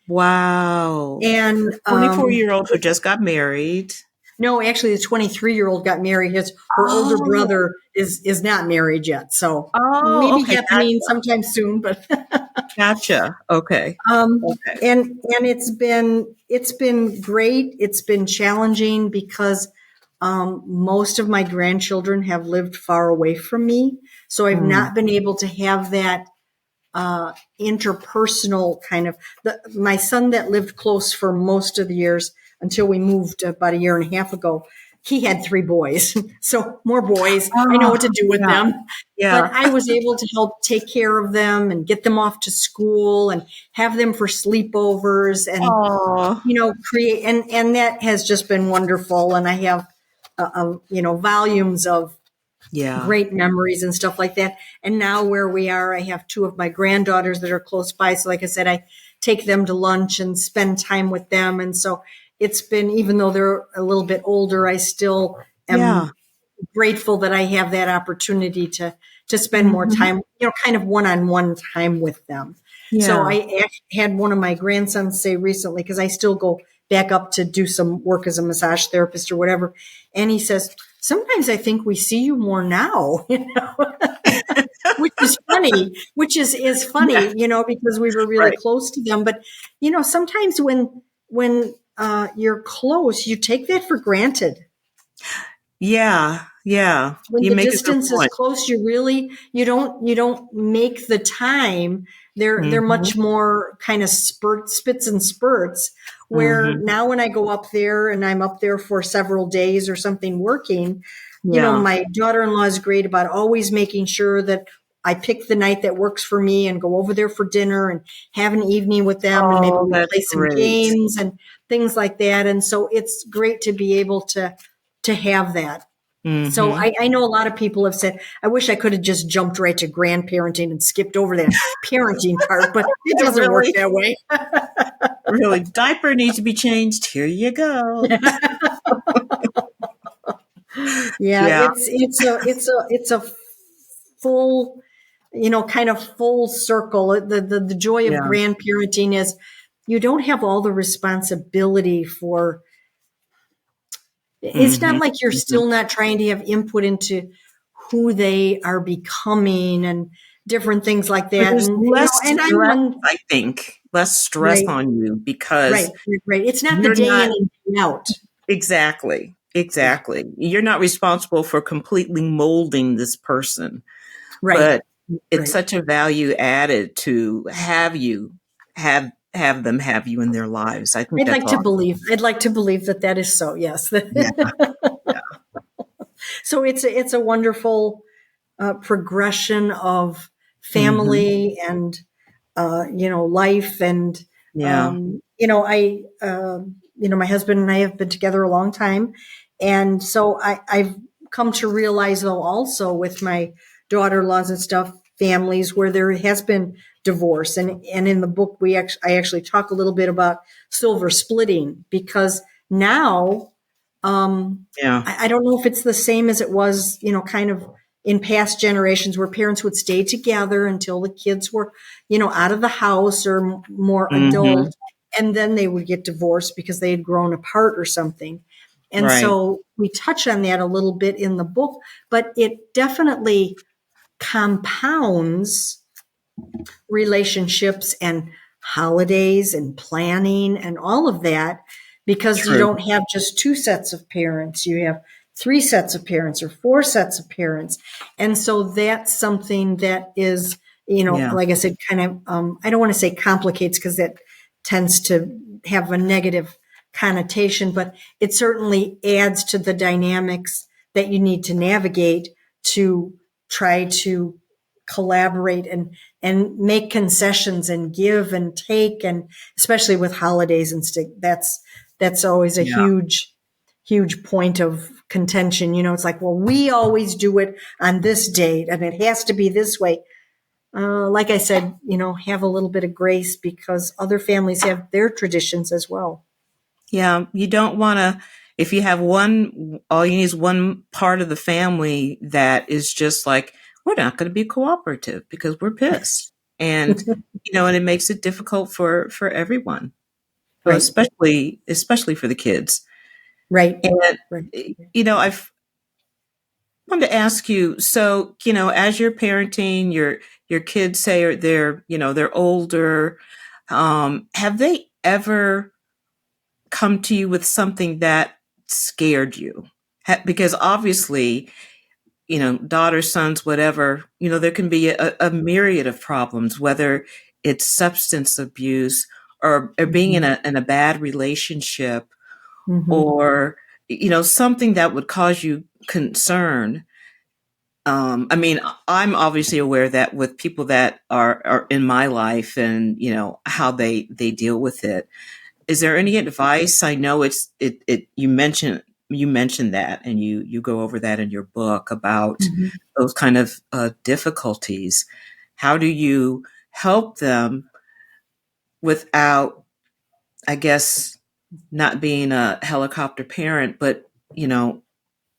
Wow. And 24-year-old who just got married. no, actually, the 23-year-old got married. Her older Oh, brother is not married yet. So oh, maybe okay, happening sometime soon, but gotcha. Okay, okay. and it's been great. It's been challenging because most of my grandchildren have lived far away from me, so I've Mm, not been able to have that interpersonal kind of. My son that lived close for most of the years until we moved about a year and a half ago, he had 3 boys. So more boys. I know oh, what to do with yeah, them. But yeah. I was able to help take care of them and get them off to school and have them for sleepovers and, Oh, create. And that has just been wonderful. And I have, volumes of yeah, great memories and stuff like that. And now where we are, I have 2 of my granddaughters that are close by. So like I said, I take them to lunch and spend time with them. And so it's been, even though they're a little bit older, I still yeah. am grateful that I have that opportunity to spend more Hmm. time, kind of one-on-one time with them. So Yeah, I had one of my grandsons say recently, because I still go back up to do some work as a massage therapist or whatever. And he says, sometimes I think we see you more now, which is funny, which is yeah. funny, because we were really Right. close to them. But, sometimes when you're close, you take that for granted. Yeah, yeah. When You the make a good distance is point. close, you don't make the time. They're Hmm. much more kind of spits and spurts. Where Hmm. now when I go up there and I'm up there for several days or something working, Yeah. my daughter-in-law is great about always making sure that I pick the night that works for me and go over there for dinner and have an evening with them, and maybe Oh, we that's play some great. games and things like that. And so it's great to be able to have that. So Hmm. I know a lot of people have said, I wish I could have just jumped right to grandparenting and skipped over that parenting part, but it doesn't work Really, that way. really, diaper needs to be changed. Here you go. Yeah, Yeah, it's a full, kind of full circle. The joy of yeah. grandparenting is you don't have all the responsibility for. It's not Hmm. like you're Hmm. still not trying to have input into who they are becoming and different things like But that. there's And less and I'm stress, one. I think, less stress Right, on you right, because right. It's not the you're day not in and day out. exactly, Yeah, exactly. You're not responsible for completely molding this person, right, but it's right. such a value added to have them have you in their lives. I think that's awesome. I'd like to believe that that is so. Yes. Yeah, yeah. So it's a wonderful progression of Hmm. family and life and Yeah. my husband and I have been together a long time, and so I've come to realize, though, also with my daughter-in-laws and stuff, families where there has been divorce. And in the book, I actually talk a little bit about silver splitting, because now, Yeah. I don't know if it's the same as it was, kind of in past generations, where parents would stay together until the kids were, out of the house or more Mm-hmm. adult, and then they would get divorced because they had grown apart or something. And Right. so we touch on that a little bit in the book, but it definitely compounds relationships and holidays and planning and all of that, because you True. don't have just two sets of parents, you have three sets of parents or four sets of parents. And so that's something that is, Yeah. like I said, kind of, I don't want to say complicates, because that tends to have a negative connotation, but it certainly adds to the dynamics that you need to navigate to try to collaborate and make concessions and give and take, and especially with holidays and stick, that's always a Yeah. huge point of contention. It's like, well, we always do it on this date and it has to be this way. Like I said, have a little bit of grace, because other families have their traditions as well. Yeah. You don't want to, if you have one, all you need is one part of the family that is just like, we're not going to be cooperative because we're pissed. And, and it makes it difficult for everyone. So Right, especially for the kids. right, And, right. I've wanted to ask you, so, as you're parenting, your kids say they're older, have they ever come to you with something that scared you? Because obviously, daughters, sons, whatever, there can be a myriad of problems, whether it's substance abuse or being in Mm-hmm. a bad relationship, Mm-hmm. or, something that would cause you concern. I mean, I'm obviously aware that with people that are in my life, and, how they deal with it. Is there any advice? I know you mentioned that, and you go over that in your book about Mm-hmm. those kind of difficulties. How do you help them without, I guess, not being a helicopter parent, but,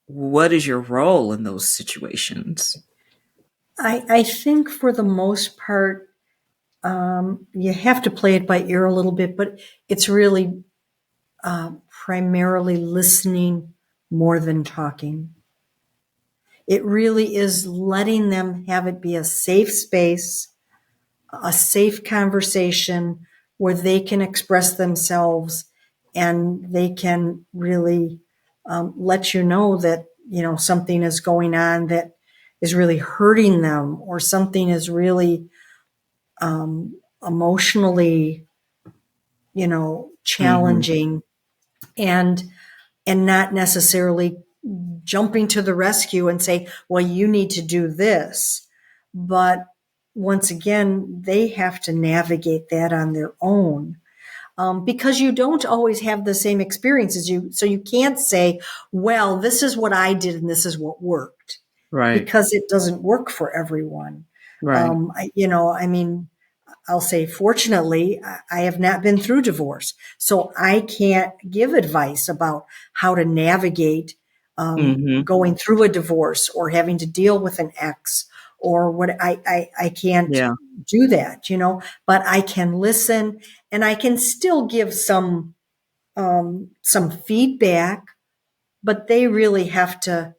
what is your role in those situations? I think for the most part, you have to play it by ear a little bit, but it's really primarily listening more than talking. It really is letting them have it be a safe space, a safe conversation where they can express themselves, and they can really let you know that, something is going on that is really hurting them, or something is really emotionally, Hmm. challenging, and not necessarily jumping to the rescue and say, well, you need to do this. But once again, they have to navigate that on their own. Because you don't always have the same experience as you. So you can't say, well, this is what I did and this is what worked, Right. because it doesn't work for everyone. Right. I mean, I'll say, fortunately, I have not been through divorce. So I can't give advice about how to navigate Hmm. going through a divorce or having to deal with an ex, or what. I can't Yeah. do that, but I can listen, and I can still give some feedback, but they really have to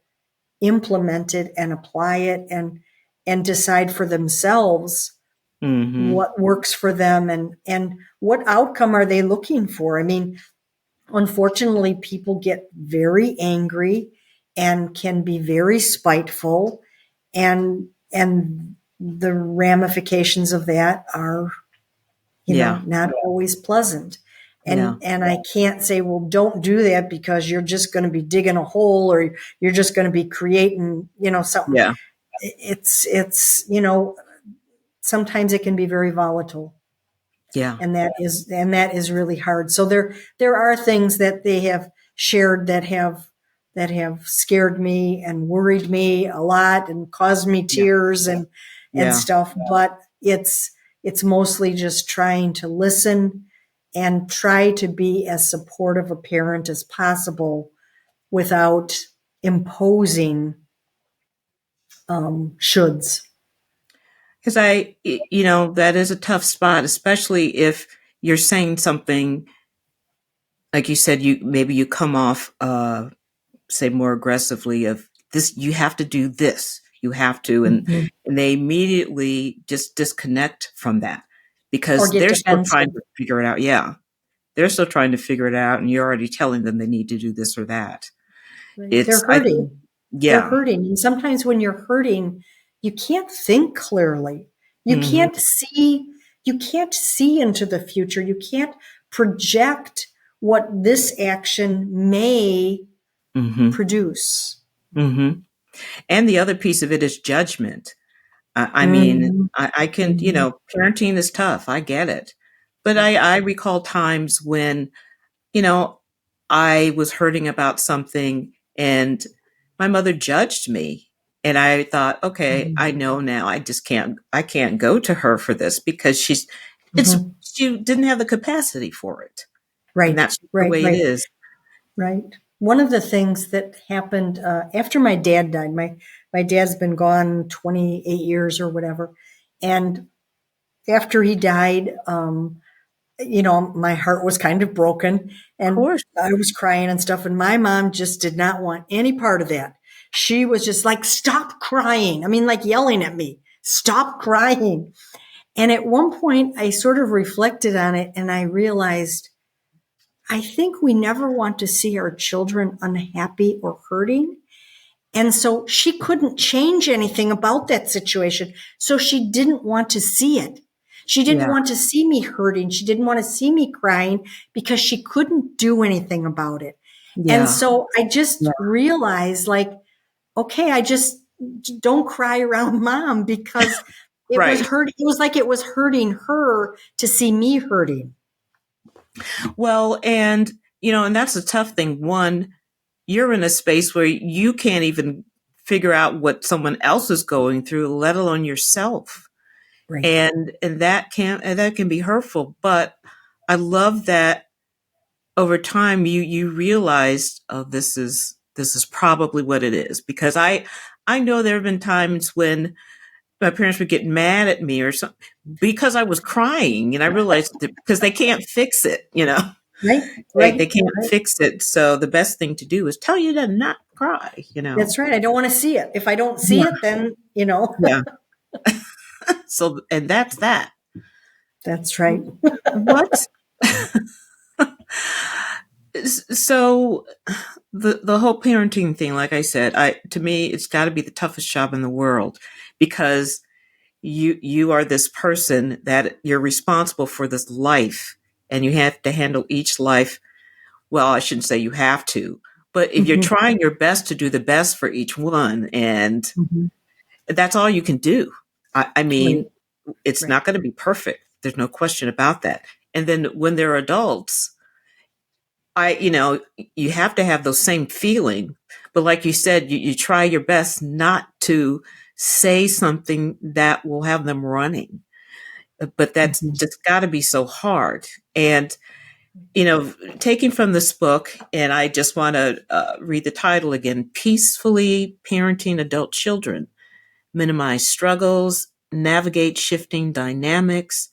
implement it and apply it, and decide for themselves Hmm. what works for them, and what outcome are they looking for. I mean, unfortunately, people get very angry and can be very spiteful, and the ramifications of that are, Yeah. not always pleasant. Yeah. And I can't say, well, don't do that, because you're just going to be digging a hole, or you're just going to be creating, something. Yeah. It's sometimes it can be very volatile, Yeah. and that is really hard. So there are things that they have shared that have scared me and worried me a lot and caused me Yeah. tears and Yeah. stuff. But It's mostly just trying to listen and try to be as supportive a parent as possible without imposing shoulds. Because that is a tough spot, especially if you're saying something like you said, you come off, say more aggressively of this, you have to do this, you have to, Mhm. and they immediately just disconnect from that Or because get they're still defensive. trying to figure it out. Yeah. They're still trying to figure it out, and you're already telling them they need to do this or that. Right? They're I think, hurting. They're yeah. hurting. And sometimes when you're hurting, you can't think clearly. You Hmm. can't see, you can't see into the future. You can't project what this action may Hmm. produce. Hmm. And the other piece of it is judgment. I mean, Mhm. I can, Mhm. parenting is tough. I get it. But I recall times when, you know, I was hurting about something and my mother judged me. And I thought, okay, Mhm. I know now. I can't go to her for this because Mhm. she didn't have the capacity for it. And Right, that's the right, way it right, is. right. One of the things that happened after my dad died, my dad's been gone 28 years or whatever, and after he died, my heart was kind of broken Of and course. I was crying and stuff. And my mom just did not want any part of that. She was just like, stop crying. I mean, like yelling at me, stop crying. And at one point, I sort of reflected on it and I realized I think we never want to see our children unhappy or hurting. And so she couldn't change anything about that situation. So she didn't want to see it. She didn't Yeah. want to see me hurting. She didn't want to see me crying because she couldn't do anything about it. And Yeah. so I just Yeah. realized like, okay, I just don't cry around mom because it was Right. hurt. It was like it was hurting her to see me hurting. Well, and that's a tough thing. One, you're in a space where you can't even figure out what someone else is going through, let alone yourself. Right. And that can be hurtful. But I love that over time you realized, oh, this is probably what it is. Because I know there have been times when my parents would get mad at me or something because I was crying, and I realized that because they can't fix it. Right. They Right. can't Right. fix it. So the best thing to do is tell you to not cry. That's right. I don't want to see it. If I don't see Yeah. it, then. Yeah. So, and that's that. That's right. What? So the whole parenting thing, like I said, to me, it's got to be the toughest job in the world because you are this person that you're responsible for this life, and you have to handle each life. Well, I shouldn't say you have to, but if you're Mhm. trying your best to do the best for each one, and Mhm. that's all you can do. I Right. mean, it's Right. not going to be perfect. There's no question about that. And then when they're adults, you have to have those same feeling. But like you said, you try your best not to say something that will have them running. But that's Mhm. just got to be so hard. And taking from this book, and I just want to read the title again: Peacefully Parenting Adult Children, Minimize Struggles, Navigate Shifting Dynamics,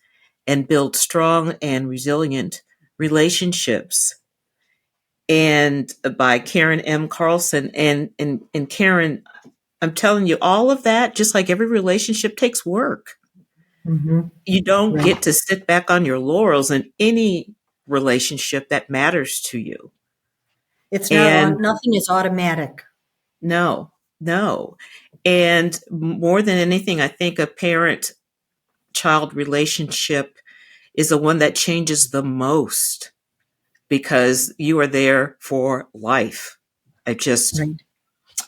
and Build Strong and Resilient Relationships. And by Karen M. Carlson. And Karen, I'm telling you, all of that, just like every relationship, takes work. Mhm. You don't Right. get to sit back on your laurels in any relationship that matters to you. It's not And on, nothing is automatic. no, no. And more than anything, I think a parent child relationship is the one that changes the most because you are there for life. Right.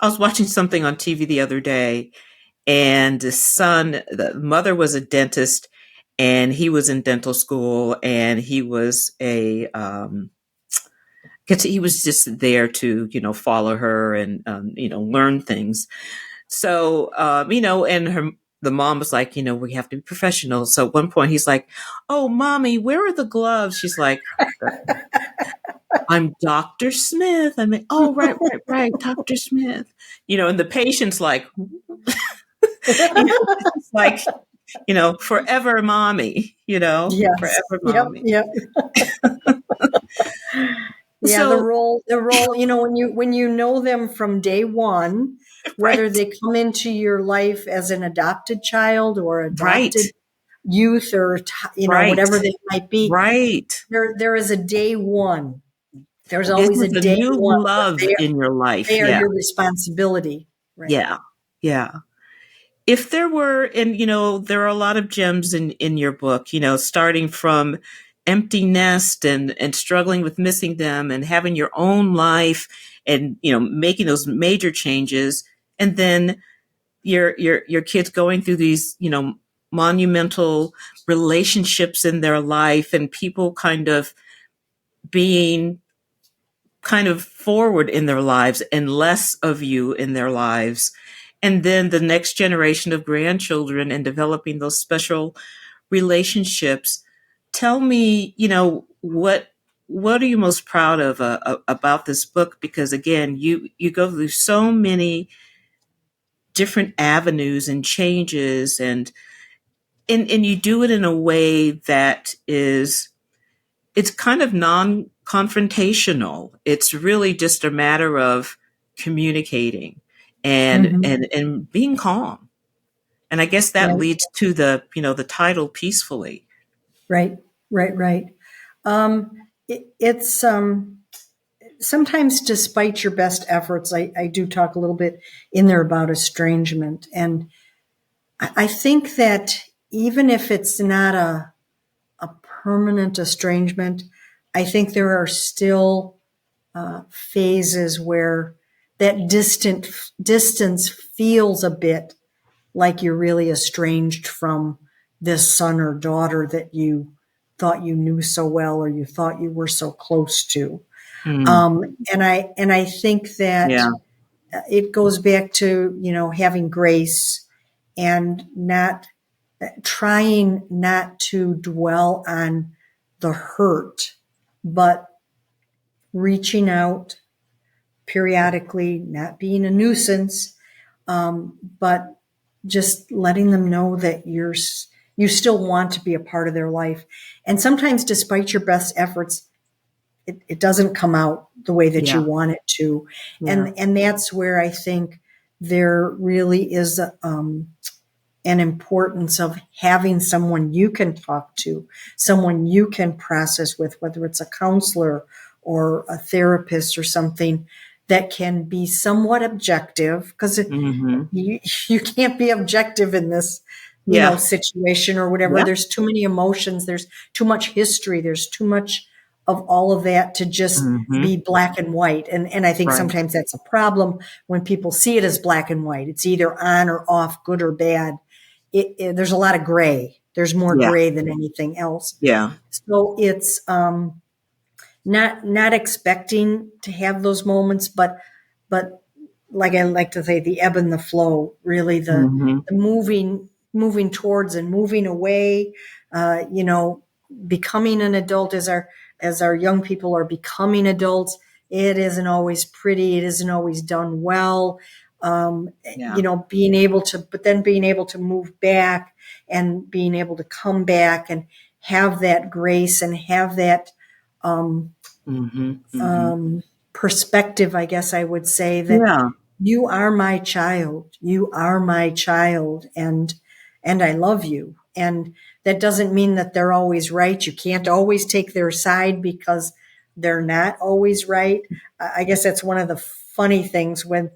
I was watching something on TV the other day, and the mother was a dentist, and he was in dental school, and he was just there to follow her and learn things. So and the mom was like, we have to be professional. So at one point he's like, "Oh, mommy, where are the gloves?" She's like, "I'm Dr. Smith." I mean, "Oh, right, right, right, Dr. Smith." And the patient's like, it's just like, forever mommy, Yes. forever Yep. mommy. Yep. Yeah, the So, role, when you know them from day one, whether right, they come into your life as an adopted child or right, adopted youth or right, whatever they might be, right. there is a day one. There's It's always a a day new one where love in your life. they are Yeah, your responsibility. Right. yeah, yeah. If there were, and there are a lot of gems in your book, starting from empty nest and struggling with missing them and having your own life and making those major changes, and then your kids going through these monumental relationships in their life and people kind of being kind of forward in their lives and less of you in their lives. And then the next generation of grandchildren and developing those special relationships. Tell me, what are you most proud of about this book? Because again, you go through so many different avenues and changes, and you do it in a way that is it's kind of non-confrontational. It's really just a matter of communicating and Hmm. and being calm. And I guess that Right. leads to the title Peacefully. Right. Right. Right. It's sometimes, despite your best efforts, I do talk a little bit in there about estrangement, and I think that even if it's not a permanent estrangement, I think there are still phases where that distance feels a bit like you're really estranged from this son or daughter that you thought you knew so well or you thought you were so close to. Mm, And I think that yeah. it goes back to having grace and not trying not to dwell on the hurt, but reaching out periodically, not being a nuisance, but just letting them know that you still want to be a part of their life. And sometimes, despite your best efforts, it doesn't come out the way that you Yeah. want it to, Yeah. and that's where I think there really is an importance of having someone you can talk to, someone you can process with, whether it's a counselor or a therapist or something that can be somewhat objective, because Hmm. you can't be objective in this Yeah. situation or whatever. Yeah. There's too many emotions, there's too much history, there's too much of all of that to just Hmm. be black and white. And I think Right. sometimes that's a problem when people see it as black and white. It's either on or off, good or bad. There's a lot of gray. There's more Yeah. gray than anything else. Yeah. So it's not expecting to have those moments, but like I like to say, the ebb and the flow, really Hmm. the moving towards and moving away, you know, becoming an adult as our young people are becoming adults. It isn't always pretty. It isn't always done well. Yeah. But then being able to move back and being able to come back and have that grace and have that um, Hmm. Hmm. perspective, I guess I would say, that Yeah. you are my child. You are my child, and I love you. And that doesn't mean that they're always right. You can't always take their side because they're not always right. I guess that's one of the funny things when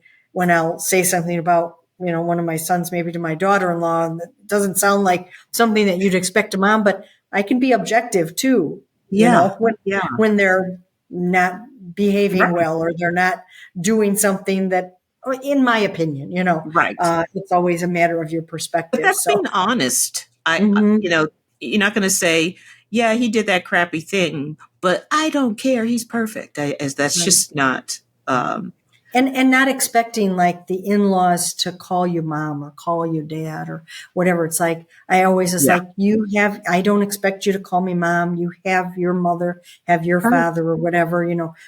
I'll say something about one of my sons, maybe to my daughter-in-law, and it doesn't sound like something that you'd expect a mom, but I can be objective too. Yeah. When Yeah. they're not behaving Right. well or they're not doing something that, in my opinion, Right. it's always a matter of your But perspective. that's So, being honest. mhm, You're not going to say, yeah, he did that crappy thing, but I don't care. He's perfect. As that's right, just not. Um, And not expecting like the in-laws to call you mom or call you dad or whatever. It's like, I always is Yeah. like, I don't expect you to call me mom. You have your mother, have your Right. father or whatever,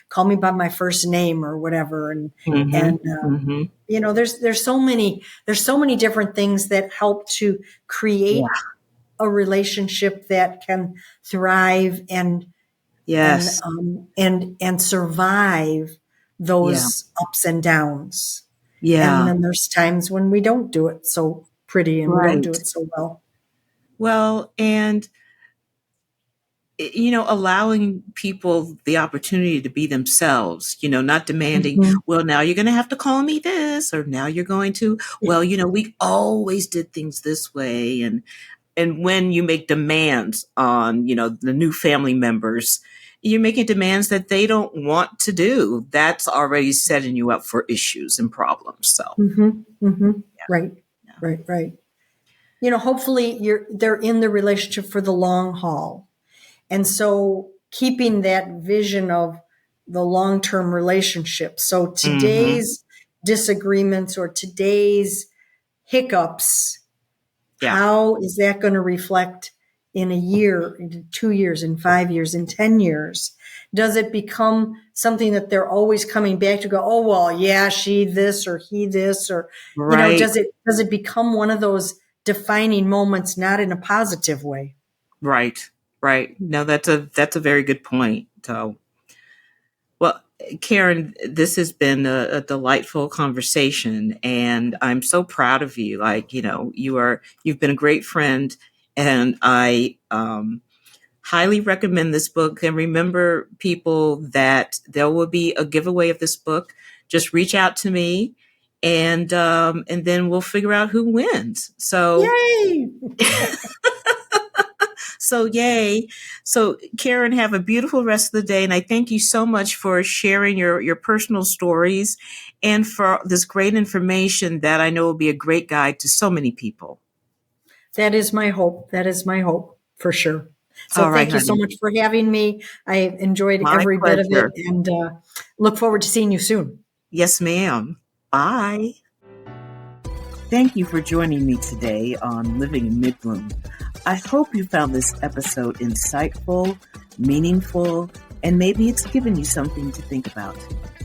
call me by my first name or whatever. And, there's so many different things that help to Yeah. create a relationship that can thrive and Yes. survive Yeah. those ups and downs. And Yeah. then there's times when we don't do it so pretty and we don't do Right. it so well. Well, and allowing people the opportunity to be themselves, not demanding, Mm-hmm. well, now you're going to have to call me this, or now you're going to, well, we always did things this way. And when you make demands on, the new family members, you're making demands that they don't want to do. That's already setting you up for issues and problems. So, Mm-hmm. Mm-hmm. yeah. Right. Yeah. Right. Hopefully they're in the relationship for the long haul. And so keeping that vision of the long-term relationship. So Mm-hmm. today's disagreements or today's hiccups, Yeah. how is that going to reflect in a year, in 2 years, in 5 years, in 10 years? Does it become something that they're always coming back to go, oh, well, yeah, she this or he this, or, Right. does it become one of those defining moments, not in a positive way? Right. Right. No, that's a very good point. So, well, Karen, this has been a delightful conversation, and I'm so proud of you. Like, you've been a great friend, and I highly recommend this book. And remember, people, that there will be a giveaway of this book. Just reach out to me, and then we'll figure out who wins. So. Yay! So, yay. So, Karen, have a beautiful rest of the day. And I thank you so much for sharing your personal stories and for this great information that I know will be a great guide to so many people. That is my hope. That is my hope for sure. So All right, thank you so honey. much for having me. I enjoyed My every bit of it pleasure. and look forward to seeing you soon. Yes, ma'am. Bye. Thank you for joining me today on Living in Midbloom. I hope you found this episode insightful, meaningful, and maybe it's given you something to think about.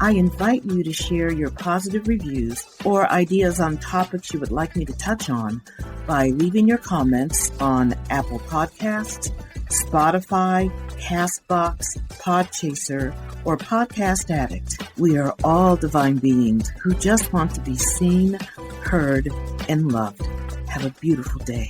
I invite you to share your positive reviews or ideas on topics you would like me to touch on by leaving your comments on Apple Podcasts, Spotify, Castbox, Podchaser, or Podcast Addict. We are all divine beings who just want to be seen, heard, and loved. Have a beautiful day.